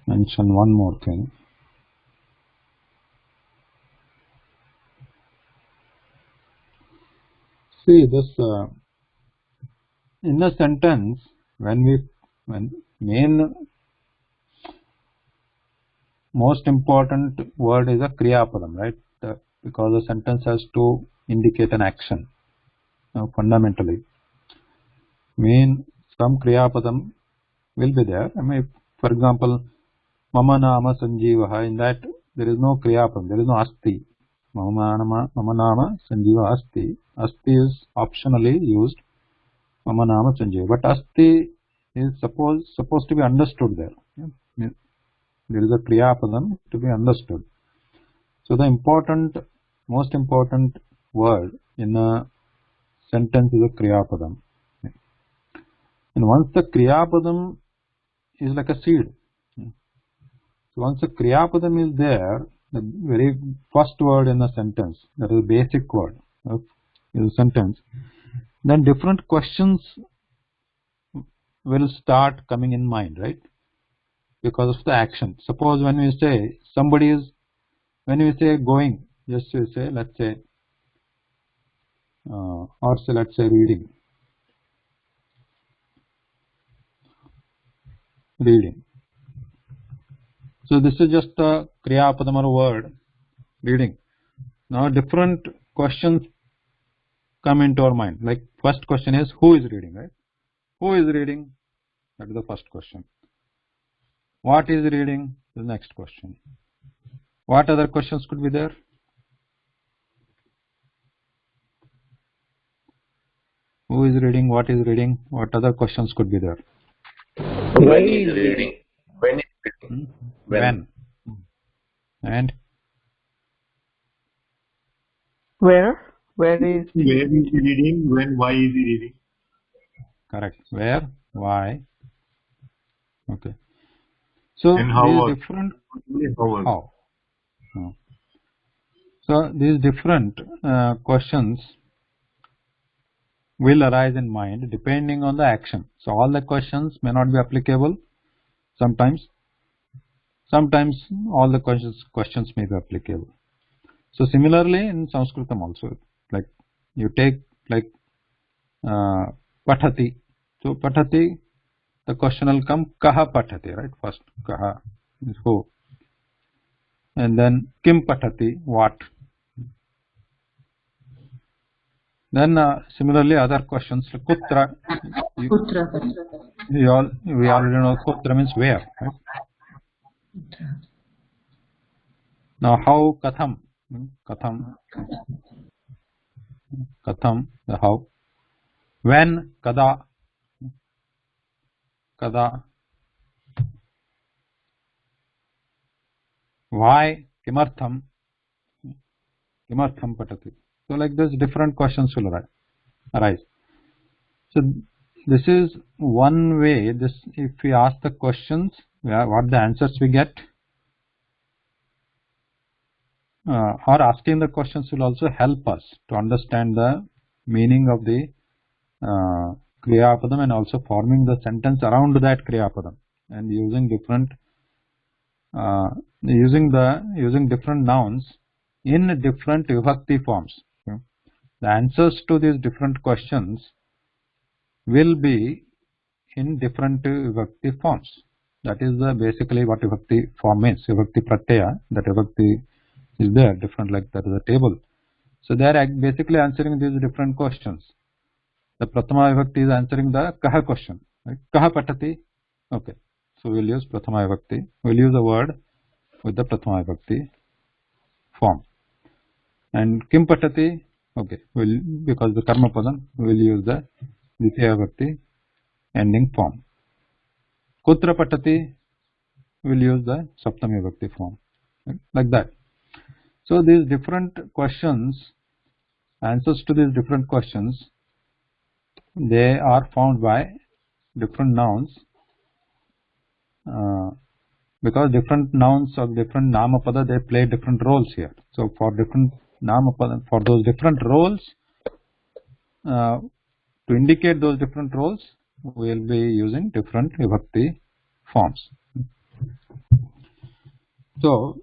mention one more thing. See this in a sentence, when main most important word is a Kriya Padam, right? Because the sentence has to indicate an action. Fundamentally, some Kriya Padam will be there. I mean, for example, Mama Nama Sanjeevaha, in that there is no Kriya Padam, there is no Asti. Mama Nama Sanjeeva Asti. Asti is optionally used. Mama Nama Sanjeeva. But Asti is supposed to be understood there. Yeah? There is a Kriya Padam to be understood. So the most important word in a sentence is a Kriya Padam. And once the Kriya Padam is like a seed. So once the Kriya Padam is there, the very first word in a sentence, that is the basic word of the sentence, then different questions will start coming in mind, right? Because of the action. Suppose when we say when we say going, just we say, let's say, or say, let's say reading. So this is just a Kriya Padam or word, reading. Now different questions come into our mind. Like first question is, who is reading, right? Who is reading? That is the first question. What is reading? The next question. What other questions could be there? Who is reading? What is reading? What other questions could be there? When is reading? When is reading? When. And Where is he reading? When? Why is he reading? correct. Where? Why? Okay. So And how? these different How? So these different questions will arise in mind depending on the action. So all the questions may not be applicable sometimes. Sometimes all the questions may be applicable. So similarly in Sanskritam also, like you take like Pathati. So Pathati, the question will come Kaha Pathati, right? First Kaha is who. And then Kim Pathati, what. Then similarly other questions like kutra. Kutra. We already know kutra means where, right? Now how katham, the how. When, kada, why, kimartham patati. So like this different questions will arise. So this is one way. This, if we ask the questions, what the answers we get, or asking the questions will also help us to understand the meaning of the Kriya Padam and also forming the sentence around that Kriya Padam and using different different nouns in different vibhakti forms. Okay? The answers to these different questions will be in different vibhakti forms. That is basically what vibhakti form means. Vibhakti pratyaya, that vibhakti is there, different, like that is a table. So they are basically answering these different questions. The Prathama Vibhakti is answering the Kaha question. Right? Kaha patati. Okay. So we will use Prathama Vibhakti. We will use a word with the Prathama Vibhakti form. And Kim patati. Okay. Because the Karma Padam, we will use the Ditiya Vibhakti ending form. Kutra patati. We will use the Saptami Vibhakti form. Right? Like that. So these different questions, answers to these different questions, they are found by different nouns, because different nouns or different namapada, they play different roles here. So for different namapada, for those different roles, to indicate those different roles, we will be using different vibhakti forms. So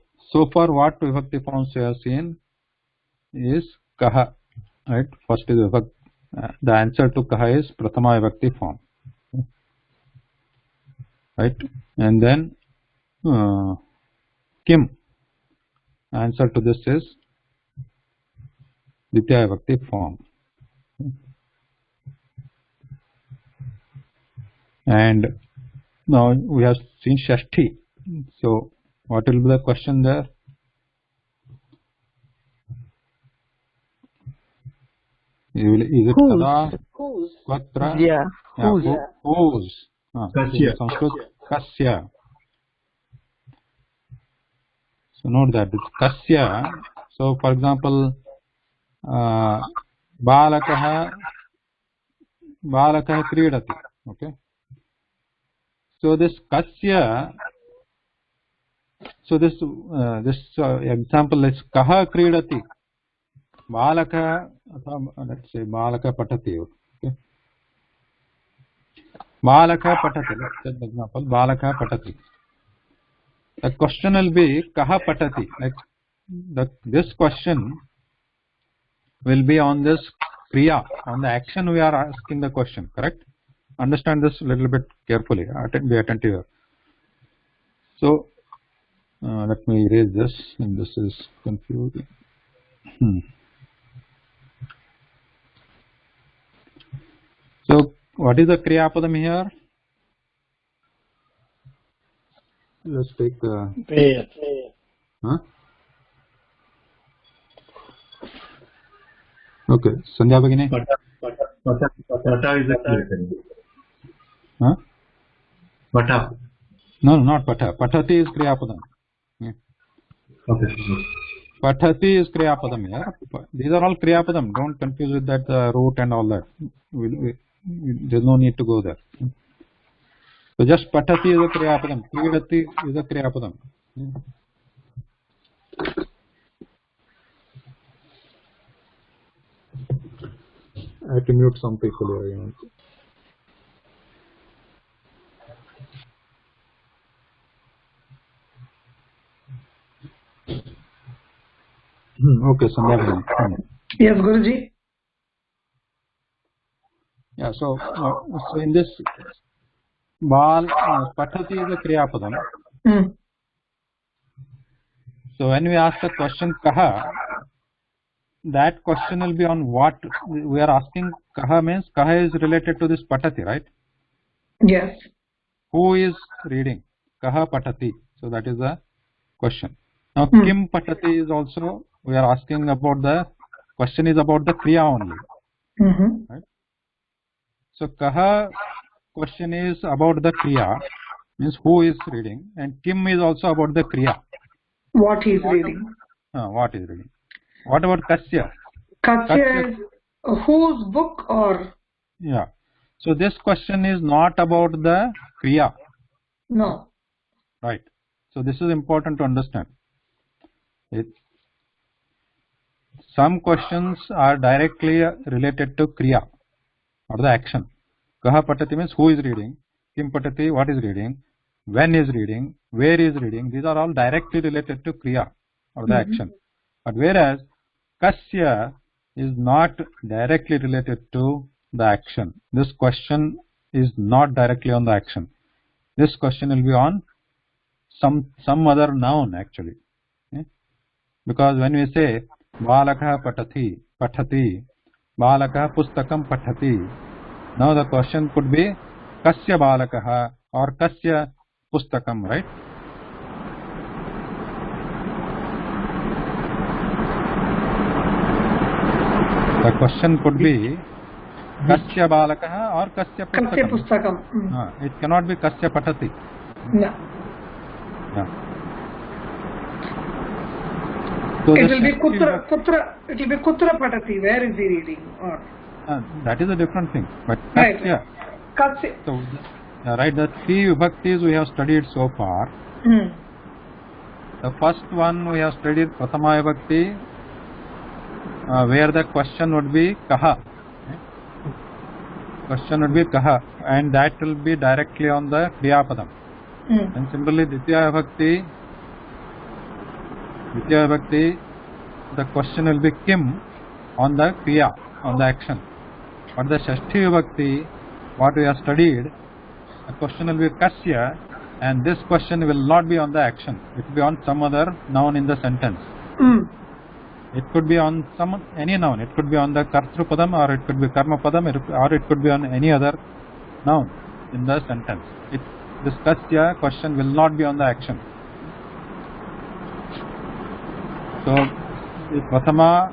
far what vibhakti forms we have seen is kaha, right? First is vibhakti. The answer to kaha is prathama vibhakti form, right? And then kim, answer to this is ditya vibhakti form. And now we have seen shashti. So what will be the question there? Is it kada? Kvatra? Yeah. Whose? Kasya. Sanskrit, kasya. So note that it's kasya. So for example, balakah kridati. Okay. So this kasya. So this example is kaha kridati. Balaka, let's say balaka patati. Okay. Balaka patati. Let's take the example. Balaka patati. The question will be kaha patati. Like this question will be on this kriya, on the action we are asking the question. Correct? Understand this a little bit carefully. Be attentive here. So let me erase this, and this is confusing. So what is the Kriya Padam here? Let's take the... Huh? Okay, Sandhya Bhagini. Pata is a Kriya. Huh? Pata. No, not Pata. Patati is Kriya Padam. Yeah. Okay. Patati is Kriya Padam here. These are all Kriya Padam. Don't confuse with that root and all that. There's no need to go there. So just patati is a Kriya Padam. Kridati is a Kriya Padam. I have to mute some people here. Okay, Sandhya. Yes, Guruji. Yeah, so in this bal patati is a kriya padam. So when we ask the question kaha, that question will be on what we are asking. Kaha means kaha is related to this patati, right? Yes. Who is reading? Kaha patati. So that is the question. Now kim patati is also, we are asking about the question is about the kriya only. Right? So kaha question is about the kriya, means who is reading, and kim is also about the kriya. What he is reading. What is reading. What about kasya? Kasya is whose book or? Yeah. So this question is not about the kriya. No. Right. So this is important to understand. Some questions are directly related to kriya or the action. Kaha patati means who is reading. Kim patati, what is reading. When is reading. Where is reading. These are all directly related to kriya or the action. But whereas kasya is not directly related to the action. This question is not directly on the action. This question will be on some other noun actually. Okay? Because when we say balakah patati, balakah pustakam patati, now the question could be kasya balakah or kasya pustakam, right? The question could be kasya balakah or kasya pustakam. It cannot be kasya patati. No. Yeah. So it will be kutra. It will be kutra patati. Where is he reading? Or that is a different thing. But kasya. Kasya. So right, the three vibhaktis we have studied so far. The first one we have studied prathama vibhakti, where the question would be kaha. Question would be kaha, and that will be directly on the kriya padam. And similarly, Ditya Vibhakti, the question will be kim on the kriya, on the action. But the Shashti Vibhakti, what we have studied, the question will be kasya, and this question will not be on the action. It will be on some other noun in the sentence. It could be on any noun. It could be on the kartru padam, or it could be karma padam, or it could be on any other noun in the sentence. This kasya question will not be on the action. So, prathama,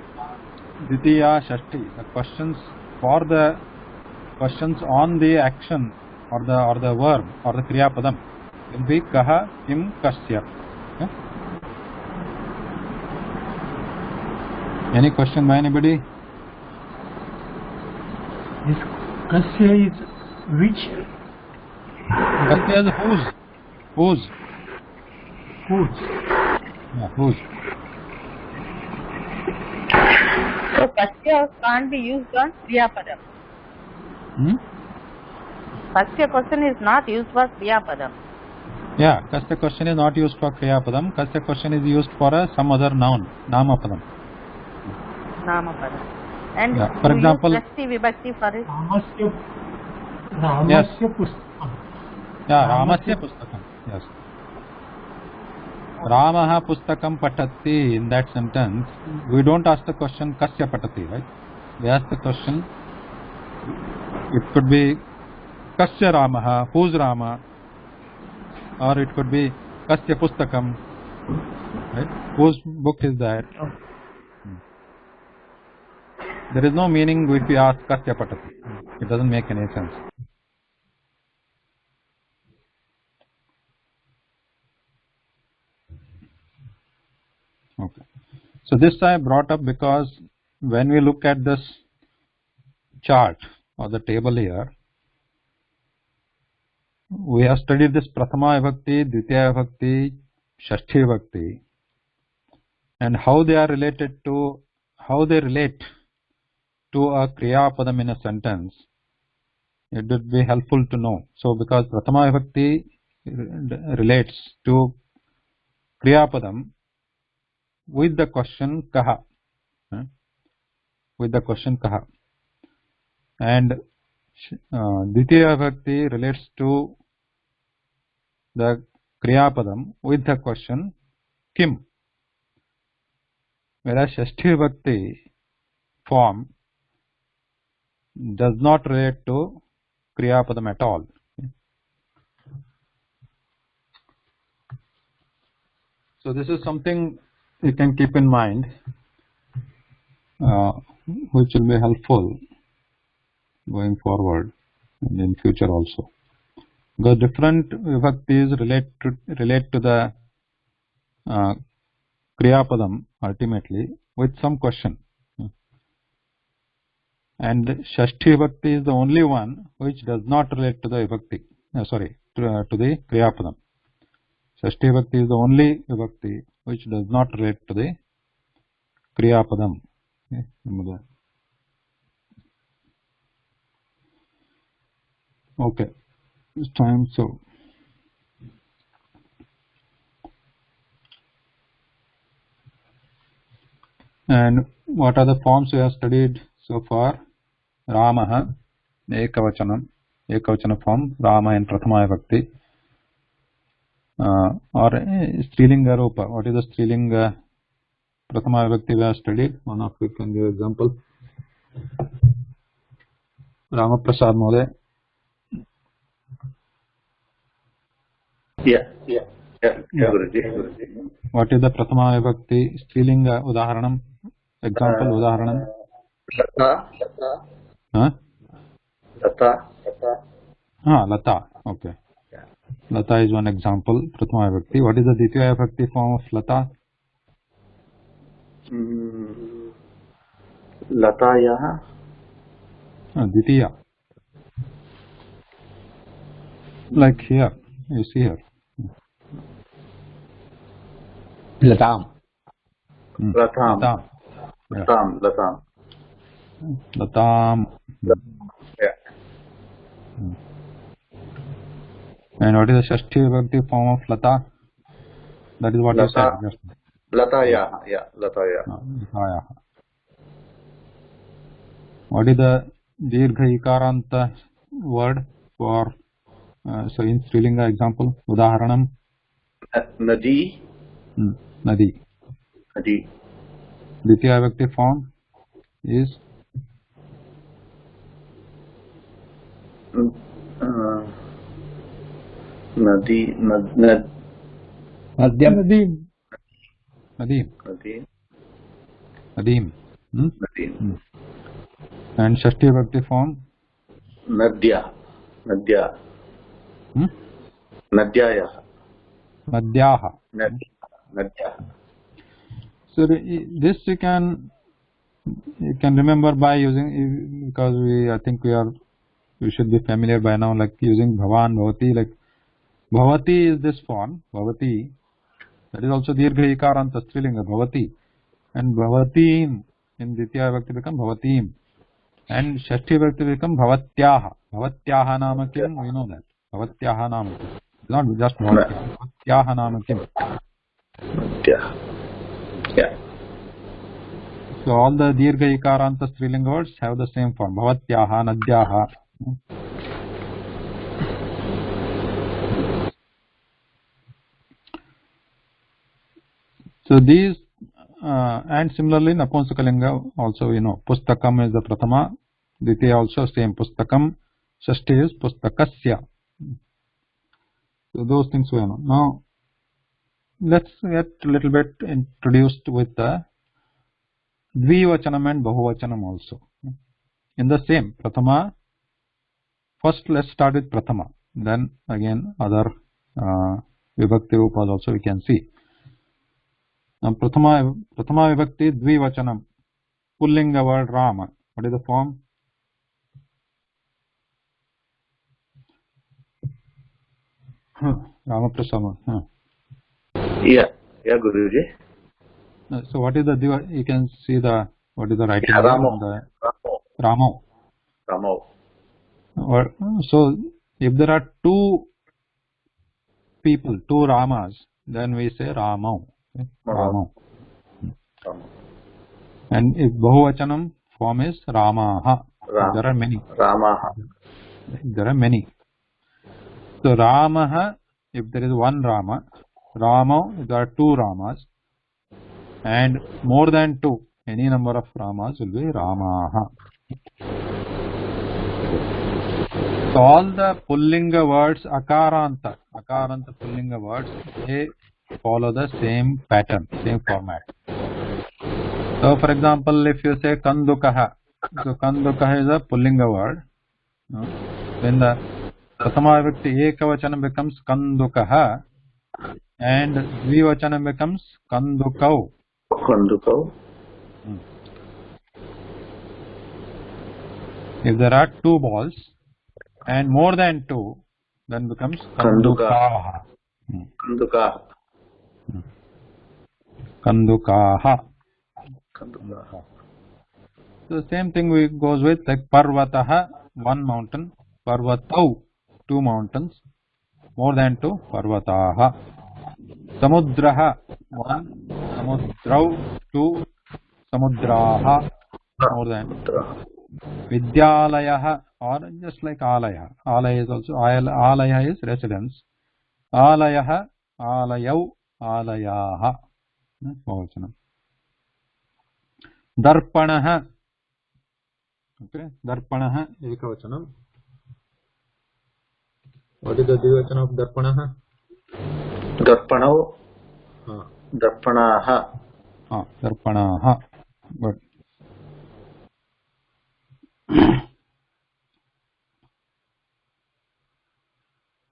ditiya, shashti, the questions on the action or the verb or the kriya padam will be kaha, kim, kasya. Okay? Any question by anybody? This kasya is which? Kasya is whose. Yeah, whose. So kasya can't be used on kriya padam. Kasya question is not used for kriya padam. Yeah, kasya question is not used for kriya padam. Kasya question is used for some other noun, nama padam. Nama padam. And yeah, for example, Shashti vibhakti for it. Ramasya pustakam. Yeah, Ramasya pustakam. Yes. Ramaha pustakam patati. In that sentence, we don't ask the question kasya patati, right? We ask the question. It could be kasya Ramaha, who's Rama, or it could be kasya pustakam, right? Whose book is that? There is no meaning if we ask kasya patati. It doesn't make any sense. Okay. So this I brought up because when we look at this chart or the table here, we have studied this prathama vibhakti, ditiya vibhakti, shashti vibhakti, and how they relate to a kriya padam in a sentence. It would be helpful to know. So because prathama vibhakti relates to kriya padam with the question kaha, and ditiya vibhakti relates to the kriya padam with the question kim, whereas shashti vibhakti form does not relate to Kriya Padam at all. So this is something you can keep in mind, which will be helpful going forward and in future also. Because different vibhaktis relate to the Kriya Padam ultimately with some question. And Shashti Vibhakti is the only one which does not relate to the vibhakti, to the Kriya Padam. Shashti Vibhakti is the only vibhakti which does not relate to the Kriya Padam. Okay, it's time. So, and what are the forms we have studied so far? Ramaha, Ekavachana form, Rama in Prathama Vibhakti. Or Strilinga Rupa. What is the Strilinga Prathama Vibhakti we have studied? One of you can give example. Ramaprasad Mode. Yeah, Guruji. What is the Prathama Vibhakti Strilinga Udaharanam? Example Udaharanam? Lata. Okay. Lata is one example. Prathama Vibhakti. What is the Ditya Vibhakti form of Lata? Latayah. Ditya. Like here. You see here. Latam. Latam. Yeah. And what is the Shashti Vibhakti form of Lata? That is what you said. Latayah. Yeah, Latayah. What is the Dirgha Ikaranta word for, so in Strilinga example, Udaharanam? Nadi. Nadi. Ditya Vibhakti form is? Nadim. And Shashti Vibhakti form? Nadya. Nadyayah. Nadyaha. Nadya. So this you can remember by using, because I think we should be familiar by now, like using Bhavan, Bhavati. Like Bhavati is this form, Bhavati. That is also Dirgha Ikaranta Strilinga, Bhavati. And Bhavatim in Ditya Vibhakti become Bhavatim. And Shashti Vibhakti become Bhavatyaha. Bhavatyaha nama kim? We know that. Bhavatyaha nama kim. It's not just Bhavatyaha. Bhavatyaha nama kim. Yeah. So all the Dirgha Ikaranta Strilinga words have the same form. Bhavatyaha, Nadyaha. So these, and similarly Napunsakalinga also, Pustakam is the Prathama, Ditya also same, Pustakam, Shashti is Pustakasya. So those things we know. Now let's get a little bit introduced with the Dvivachanam and Bahuvachanam also. In the same Prathama, first let's start with Prathama, then again other Vibhakti Rupas also we can see. Now Prathama Vibhakti Dvivachanam, Pullinga word Rama. What is the form? Ramaprasad. Yeah, Guruji. So what is the you can see what is the writing? Ramo. So if there are two people, two Ramas, then we say Ramau. Ramau. And if Bahuvachanam form is Ramaha. There are many. Ramaha. There are many. So Ramaha, if there is one Rama, Rama, if there are two Ramas, and more than two, any number of Ramas will be Ramaha. So all the Pullinga words, Akaranta Pullinga words, they follow the same pattern, same format. So for example, if you say Kandukaha, so Kandukaha is a Pullinga word. When the Pratama Vibhakti Ekavachana becomes Kandukaha and Dvivachana becomes Kandukau. Kandukau. If there are two balls and more than two, then becomes Kandukaha. Kandukaha. Kandukaha. So the same thing goes with like Parvataha, one mountain, Parvatau, two mountains, more than two, Parvataha. Samudraha, one, Samudrau, two, Samudraha, more than. Vidyalayaha, or just like Alaya. Alaya is also, Alaya is residence. Alayaha, Alayau, Alayaha. Darpanaha. Okay, Darpanaha, Ekavachanam. What is the Dvivachana of Darpanaha? Darpanau. Darpanaha. Darpanaha. Good.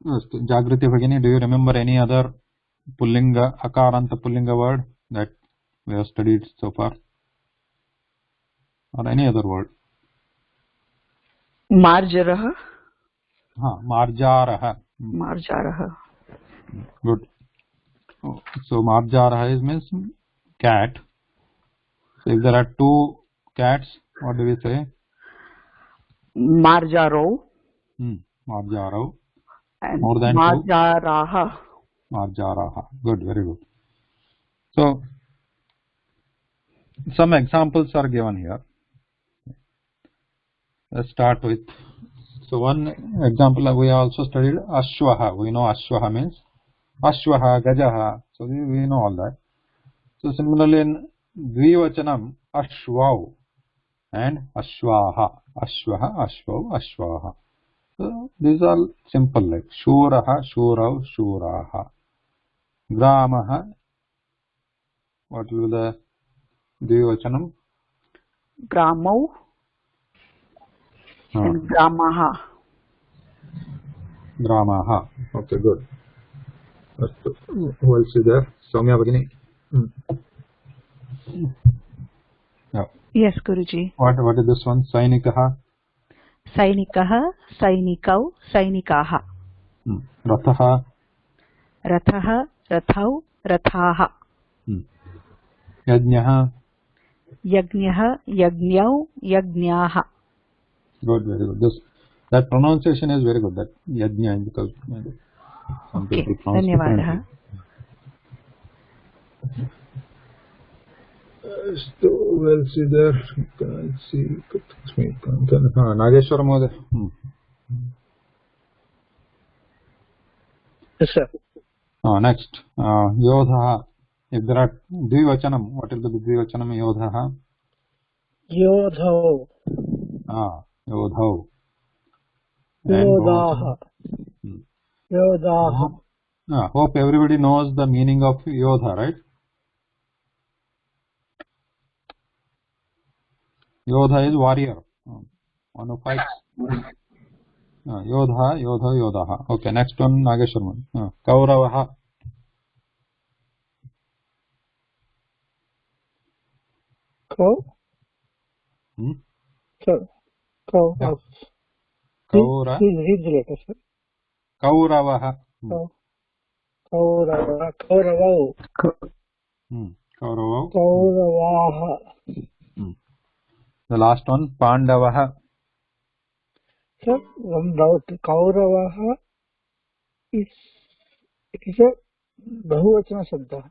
Jagriti Bhagini, do you remember any other Pullinga, Akaranta Pullinga word that we have studied so far? Or any other word? Marjaraha. Marjaraha. Marjaraha. Good. So Marjaraha means cat. So if there are two cats, what do we say? Marjaro. Marjaro. And more than Marjaraha. Two. Marjaraha. Good, very good. So some examples are given here. Let's start with. So one example we also studied Ashwaha. We know Ashwaha means Ashwaha, Gajaha. So we know all that. So similarly in Dvivachanam, Ashwau and Ashwaha. Ashwaha, Ashwau, Ashwaha. So these are simple like Shuraha, Shurau, Shuraha. Gramaha. What will be the Dvivachanam? Gramau. And Gramaha. Gramaha. Okay, good. Who else is there? Soumya Bhagini. Yeah. Yes, Guruji. What is this one? Sainikaha. Sainikaha, Sainikau, Sainikaha. Rathaha. Rathaha, Rathau, Rathaha. Yajnaha. Yajnaha, Yajnyau, Yajnyaha. Good, very good. That pronunciation is very good. That Yajna, because some people pronounce differently. So, well, see there. Can I see? Nageshwara Mohde. Yes, sir. Next, Yodha. If there are Dvivachanam, what is the Dvivachanam Yodha? Yodho. Yodho. Yodaha. Yodaha. Hope everybody knows the meaning of Yodha, right? Yodha is warrior, one who fights. Yodha, Yodha, Yodaha. Okay, next one, Nageshwarman. Kauravaha. Kau? Sir. Kau. Yeah. Kaura. Read the letter, sir. Kauravaha. Kaurava. Kauravau. Kauravau. Kauravaha. The last one, Pandavaha. Sir, one doubt. Kauravaha is a Bahuvachana Sabda.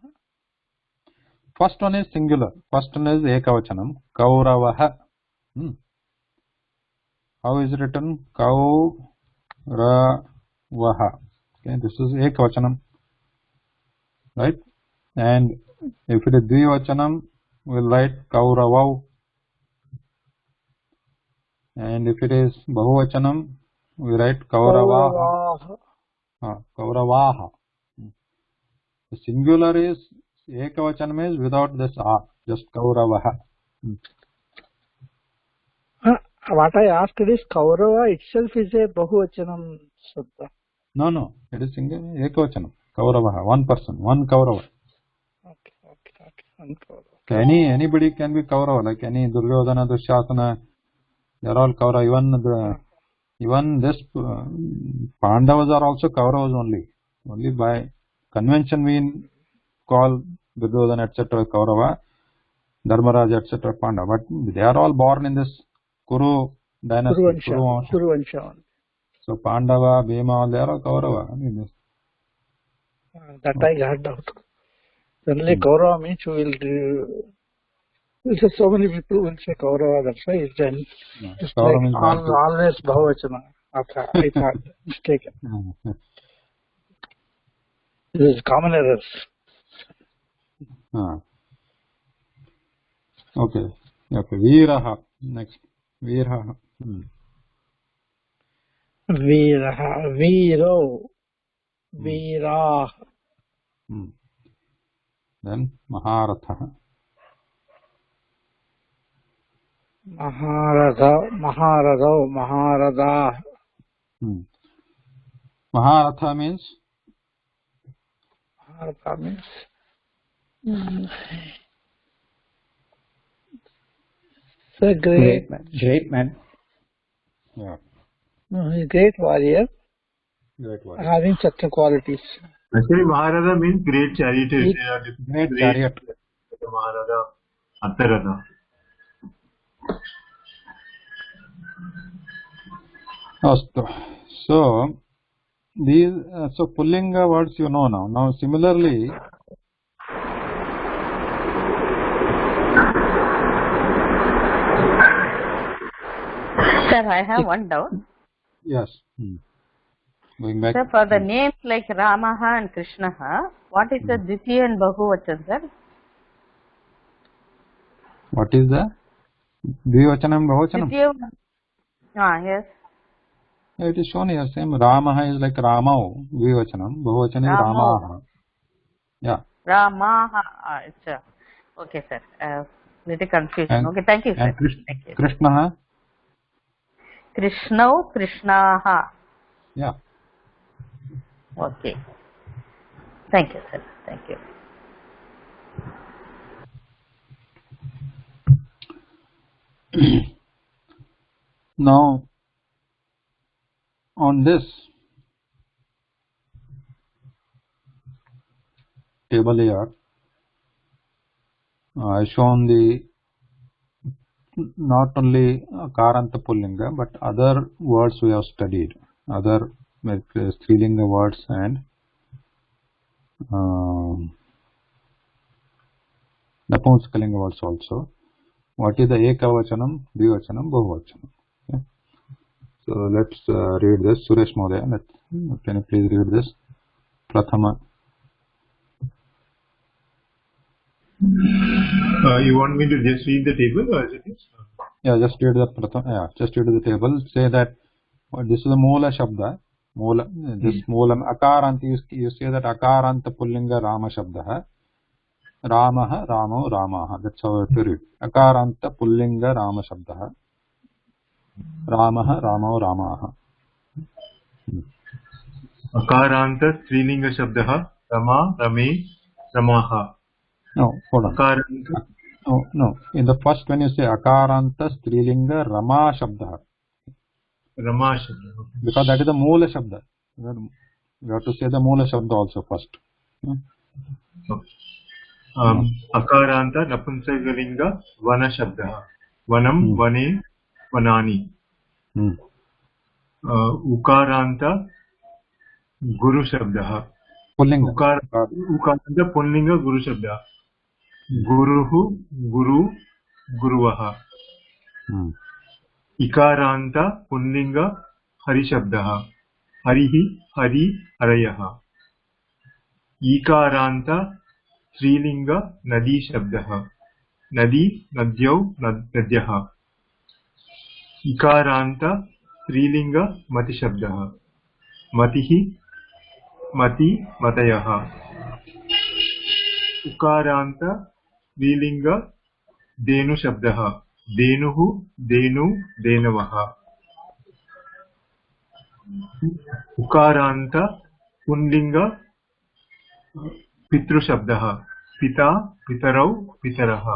First one is singular. First one is Ekavachanam. Kauravaha. How is it written? Kauravaha. Okay, this is Ekavachanam. Right? And if it is Dvivachanam, we'll write Kauravau. And if it is Bahuvachanam, we write Kauravaha. Kauravaha. The singular is Ekavachanam is without this A, just Kauravaha. What I asked is Kaurava itself is a Bahuvachanam Shabda. No, it is single Ekavachanam. Kauravaha, one person, one Kaurava. Okay. One Kaurava. Anybody can be Kaurava, like any Duryodhana, Dushasana, they are all Kaurava. Even this Pandavas are also Kauravas only. Only by convention we call Duryodhana etc. Kaurava, Dharmaraja etc. Pandava. But they are all born in this Kuru dynasty. Kuru Vansha. So Pandava, Bhima, they are all Kaurava. That I got out. Only Kaurava means you will do. So many people will say Kaurava, that's why it's done. It's like always Bahuvachana. I thought mistaken. This is common errors. Okay. Veeraha. Next. Veeraha. Veeraha. Veero. Veerah. Then Maharatha. Maharadha. Maharatha means? So great man. Yeah. Great warrior. Having such qualities. Actually, Maharada means great charioteer. Great chariot. Maharada, Attarada. So these Pullinga words you know now. Now similarly, Sir, I have one doubt. Yes. Going back. Sir, for the names like Ramaha and Krishnaha, what is the Dvitiya and Bahuvachan, sir? What is the Dvivachanam, Bahuvachanam? Yes. It is shown here. Same. Ramaha is like Ramau, Dvivachanam. Bahuvachan is Ramaha. Yeah. Ramaha. Okay, sir. Little confusion. Okay, thank you, sir. And Krishnaha? Krishnau, Krishnaha. Yeah. Okay. Thank you, sir. Thank you. Now, on this table here, I shown the not only Karanta Pullinga but other words we have studied, other like Strilinga words and Napunskalinga words also. What is the Ekavachanam, Dvivachanam, Bahuvachanam? Okay. So let's read this. Suresh Mahodaya, can you please read this? Prathama. You want me to just read the table or is it? Yeah, just read the Prathama. Yeah, just read the table. Say that this is the Moola Shabda. This Moolam Akaranta. You say that Akaranta Pullinga Rama Shabda. Ramaha, Ramo, Ramaha. That's how to read. Akaranta Pullinga Rama Shabda. Ramaha, Ramo, Ramaha. Akaranta Strilinga Shabdaha. Rama, Rame, Ramaha. No, hold on. Akaranta. No. In the first, when you say Akaranta Strilinga Rama Shabda. Rama Shabda. Because that is the Moola Shabda. You have to say the Moola Shabda also first. Akaranta Napunsakalinga Vana Shabda. Vanam, Vane, Vanani. Ukaranta Guru Shabda. Pullinga. Ukaranta Pullinga Guru Shabda. Guruhu, Guru, Guruvaha. Ikaranta Pullinga Hari Shabda. Harihi, Hari, Harayaha. Ikaranta Strilinga Nadi Shabda. नदी नद्यौ नद्यः इकारान्त स्त्रीलिंग मतिशब्दः मतिः मति मतयः उकारान्त स्त्रीलिंग धेनु शब्दः धेनुः धेनु धेनवः उकारान्त पुंलिंग पितृशब्दः पिता पितरौ पितरः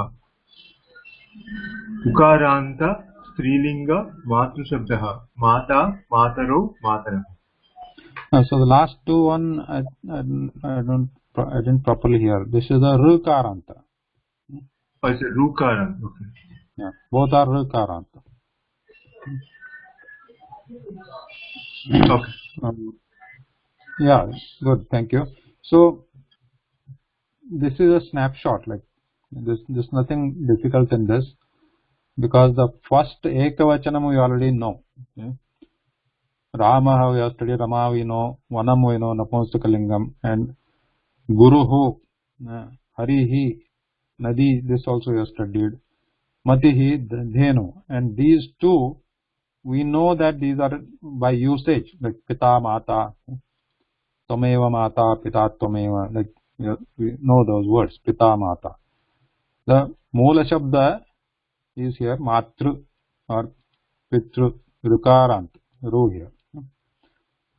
उकारान्त स्त्रीलिंग मातृशब्दः माता मातरौ मातरः. So the last two one I didn't properly hear. This is the rukaranta. Oh, it's a rukaranta. Okay. Yeah, both are rukaranta. Okay. Yeah, good. Thank you. So this is a snapshot. Like there's nothing difficult in this because the first ekavachanam we already know. Okay? Rama we have studied, Rama we know, Vanam we know, Napunsaka and Guruhu, Harihi, Nadi, this also we have studied, Matihi, Dhenu, and these two we know that these are by usage, like Pita Mata, Tomeva Mata, Pita Tomeva, like we know those words, Pita Mata. The Moola Shabda is here, Matru or Pitru, Rukarant, Ru here.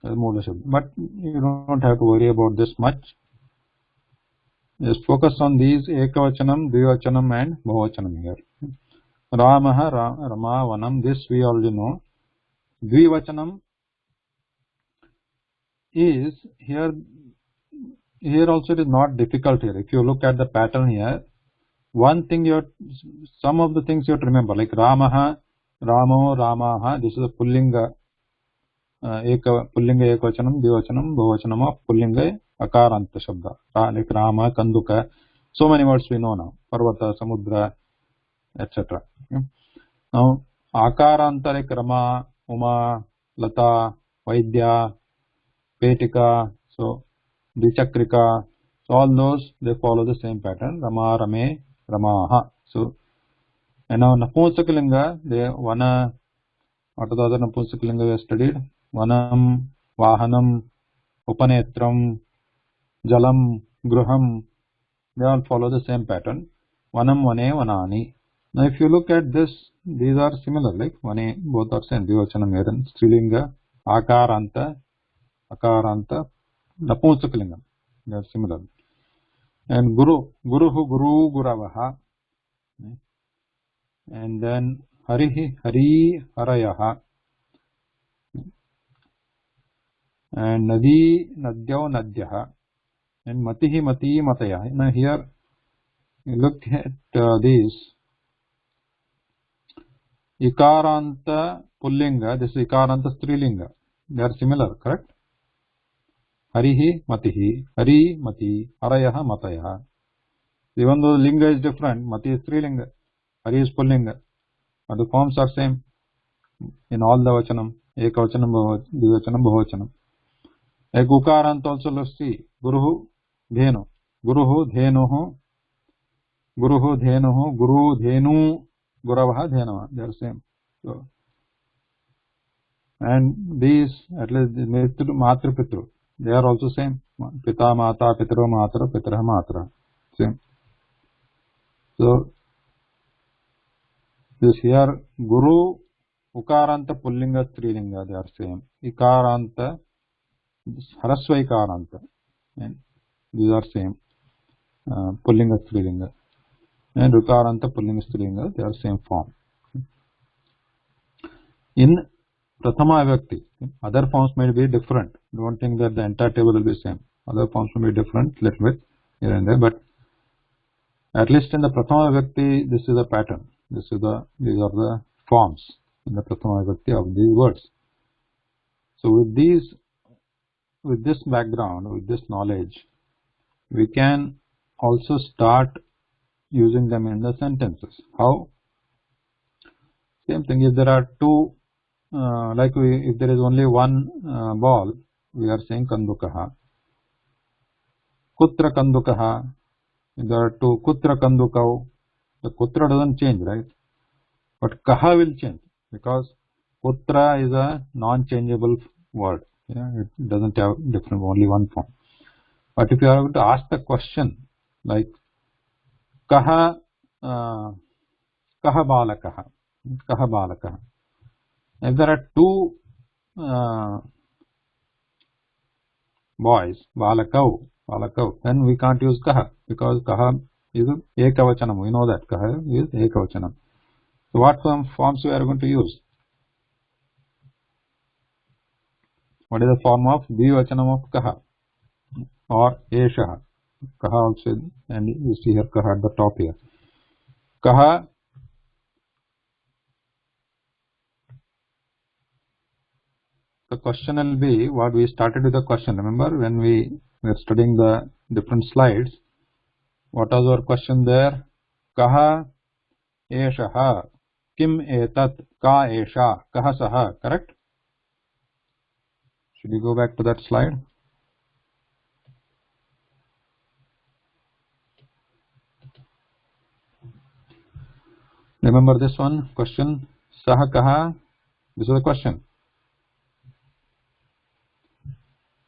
But you don't have to worry about this much. Just focus on these ekavachanam, dvivachanam and bahuvachanam here. Ramaha, Rama, Vanam, this we already know. Dvivachanam is here also it is not difficult here. If you look at the pattern here, one thing some of the things you have to remember, like Ramaha, Ramo, Ramaha, this is a pullinga. Pullinga ekvachanam, dvivachanam, bahuvachanam of pullinga akaranta shabda. Like Rama, Kanduka, so many words we know now. Parvata, Samudra, etc. Okay. Now, akaranta like Rama, Uma, Lata, Vaidya, Petika, so Dichakrika, so all those they follow the same pattern. Rama, Rame, Ramaha. So, and now Napunsakalinga, they Vana, what are the other Napunsakalinga we have studied? Vanam, Vahanam, Upanetram, Jalam, Gruham, they all follow the same pattern. Vanam, Vane, Vanani. Now if you look at this, these are similar, like Vane, both are same, Dvivachanam, Eran, Strilinga, Akaranta, Napunsakalinga, they are similar. And Guruhu, Guru, Guravaha, and then Harihi, Hari, Harayaha, and Nadi, Nadyau, Nadyaha, and Matihi, Mati, Mataya. Now here, you look at these. Ikaranta Pullinga, this is Ikaranta Strilinga. They are similar, correct? Harihi, Matihi, Hari, Mati, Harayaha, Matayaha. Even though the linga is different, Mati is Strilinga, Hari is Pullinga, but the forms are same in all the vachanam, ekavachanam, dvivachanam, bahuvachanam. Like Ukarant also let's see, Guruhu, Dhenu, Guruhu, Dhenuhu, Guruhu, Dhenuhu, Guru, Dhenu, Guravaha, Dhenava, they are same. So, and these, at least Matru Pitru, they are also same. Pita Mata, Pitru Matra, Pitraha Matra, same. So, this here, Guru, Ukaranta, Pullinga, Strilinga, they are same. Ikaranta, Harasva Ikaranta, and these are same. Pullinga, Strilinga. And Rukaranta, Pullinga, Strilinga, they are same form. In Prathama Vibhakti, other forms may be different. Don't think that the entire table will be same. Other forms may be different, little bit here and there, but at least in the Prathama Vibhakti, this is a pattern. These are the forms in the Prathama Vibhakti of these words. So with this background, with this knowledge, we can also start using them in the sentences. How? Same thing. If there are two, if there is only one ball, we are saying Kandukaha. Kutra Kandukaha. If there are two, Kutra Kandukau. The kutra doesn't change, right? But kaha will change because kutra is a non-changeable word. Yeah, it doesn't have different only one form. But if you are going to ask the question like kaha kaha balakaha, kaha balakaha. If there are two boys, balakau, then we can't use kaha because kaha is ekavachanam. We know that kaha is ekavachanam. So what forms we are going to use? What is the form of dvivachanam of kaha or eshaha? Kaha also, and you see here kaha at the top here. Kaha. The question will be what we started with the question. Remember when we were studying the different slides, what was our question there? Kaha eshaha, kim etat, ka esha, kaha saha, correct? Should we go back to that slide? Remember this one question? Saha kaha, this is the question.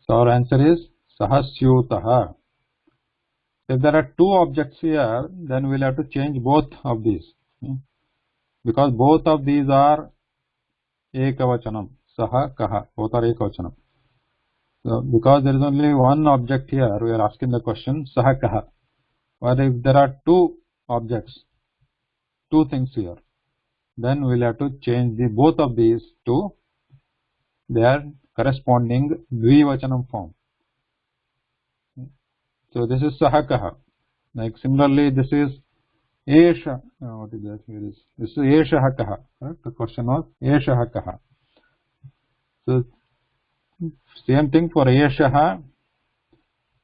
So our answer is sahasyutaha. If there are two objects here, then we'll have to change both of these. Because both of these are ekavachanam. Saha kaha, both are ekavachanam. So because there is only one object here, we are asking the question saha kaha. But if there are two objects, two things here, then we'll have to change both of these to their corresponding dvivachanam form. So this is saha kaha. Like similarly, this is esha. What is that? Here is this is eshaha kaha. Right? The question was eshaha kaha. So same thing for eshaha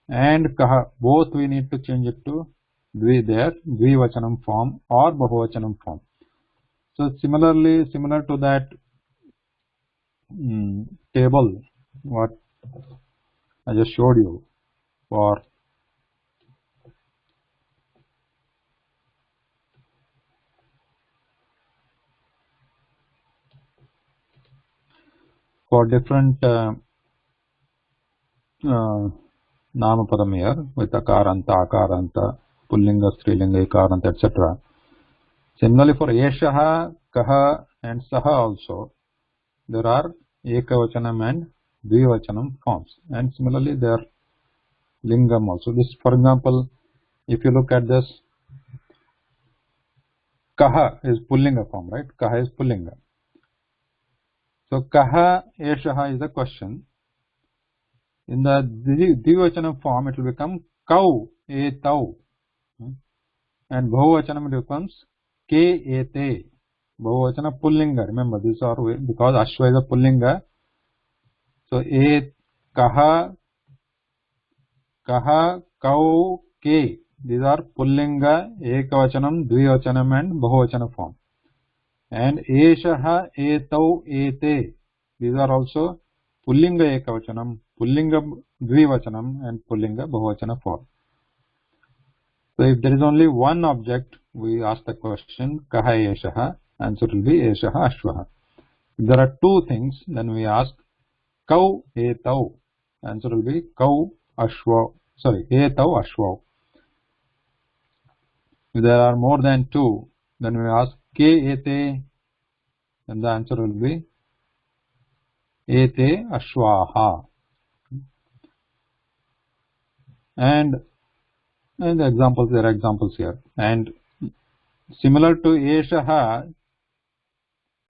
and kaha. Both we need to change it to their dvivachanam form or bahuvachanam form. So similarly, similar to that table what I just showed you for different namapadam here with akaranta, akaranta, pullinga, strilinga, ikaranta, etc. Similarly for eshaha, kaha and saha also there are ekavachanam and dvivachanam forms, and similarly there are lingam also. This, for example, if you look at this, kaha is pullinga form, right? Kaha is pullinga. So kaha eshaha is a question. In the dvivachanam form, it will become kau etau, and bahuvachanam becomes ke ete. Bahuvachana pullinga. Remember, these are because ashwa is a pullinga. So kaha, kau, ke. These are pullinga, ekavachanam, dvivachanam, and bahuvachana form. And eshaha, etau, ete. These are also pullinga ekavachanam, pullinga dvivachanam, and pullinga bahuvachana form. So if there is only one object, we ask the question kaha eshaha. Answer will be eshaha ashvaha. If there are two things, then we ask kau etau. Answer will be kau ashva. Sorry, etau ashva. If there are more than two, then we ask ke ete. Then the answer will be ete ashvaha. And the examples, there are examples here. And similar to eshaha,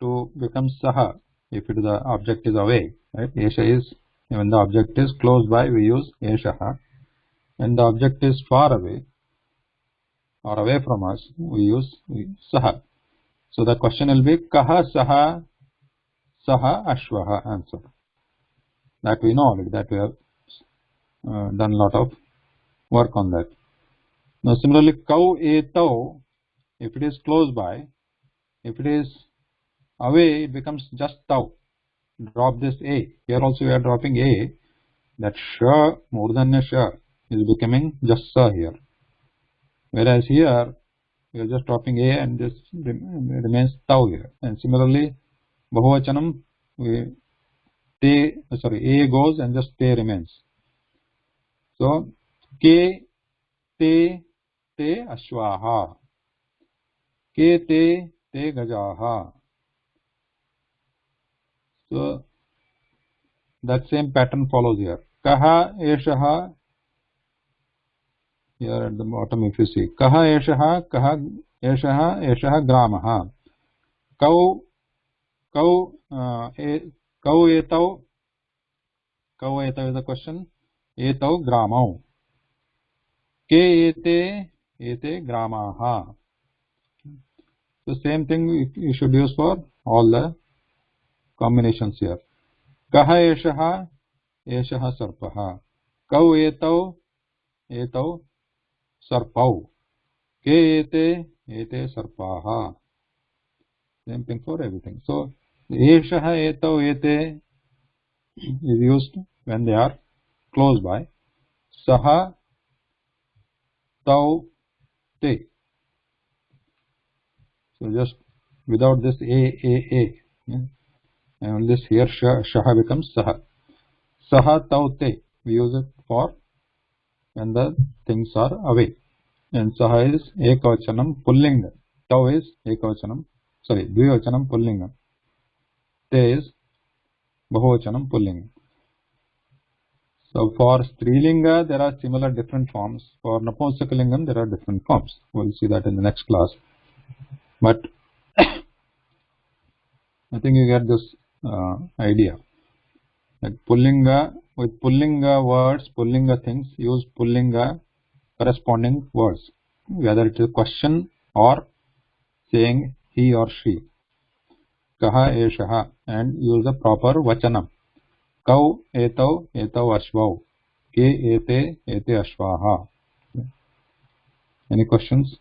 to become saha, if the object is away, right? Esha is, when the object is close by, we use eshaha. When the object is far away or away from us, we use saha. So the question will be kaha saha, saha ashvaha. Answer. That we know already, that we have done a lot of work on that. Now similarly, kau etau, if it is close by, if it is away, it becomes just tau. Drop this a. Here also we are dropping a. That sha, more than a sha, is becoming just sa here. Whereas here, we are just dropping a and this remains tau here. And similarly, bahuvachanam, a goes and just te remains. So ke te ashvaha, ke te gajaha. So that same pattern follows here. Kaha eshaha, here at the bottom if you see, kaha eshaha gramaha. Kau etau is the question. Etau gramau. Ke ete gramaha. The same thing you should use for all the combinations here. Kaha eshaha sarpaha. Kau etau sarpau. Ke ete sarpaha. Same thing for everything. So eshaha etau ete is used when they are close by. Saha tau te. So just without this a. And this here shaha becomes saha. Saha tau te. We use it for when the things are away. And saha is ekavachanam pullinga. Tau is ekavachanam. Sorry, dvivachanam pullinga. Te is bahuvachanam pullinga. So for Strilinga there are similar different forms. For Napunsakalinga there are different forms. We'll see that in the next class. But I think you get this idea. Like pullinga, with pullinga words, pullinga things, use pullinga corresponding words. Whether it is a question or saying he or she. Kaha eshaha, and use the proper vachanam. Kau etau ashvau. Ke ete ashvaha. Any questions?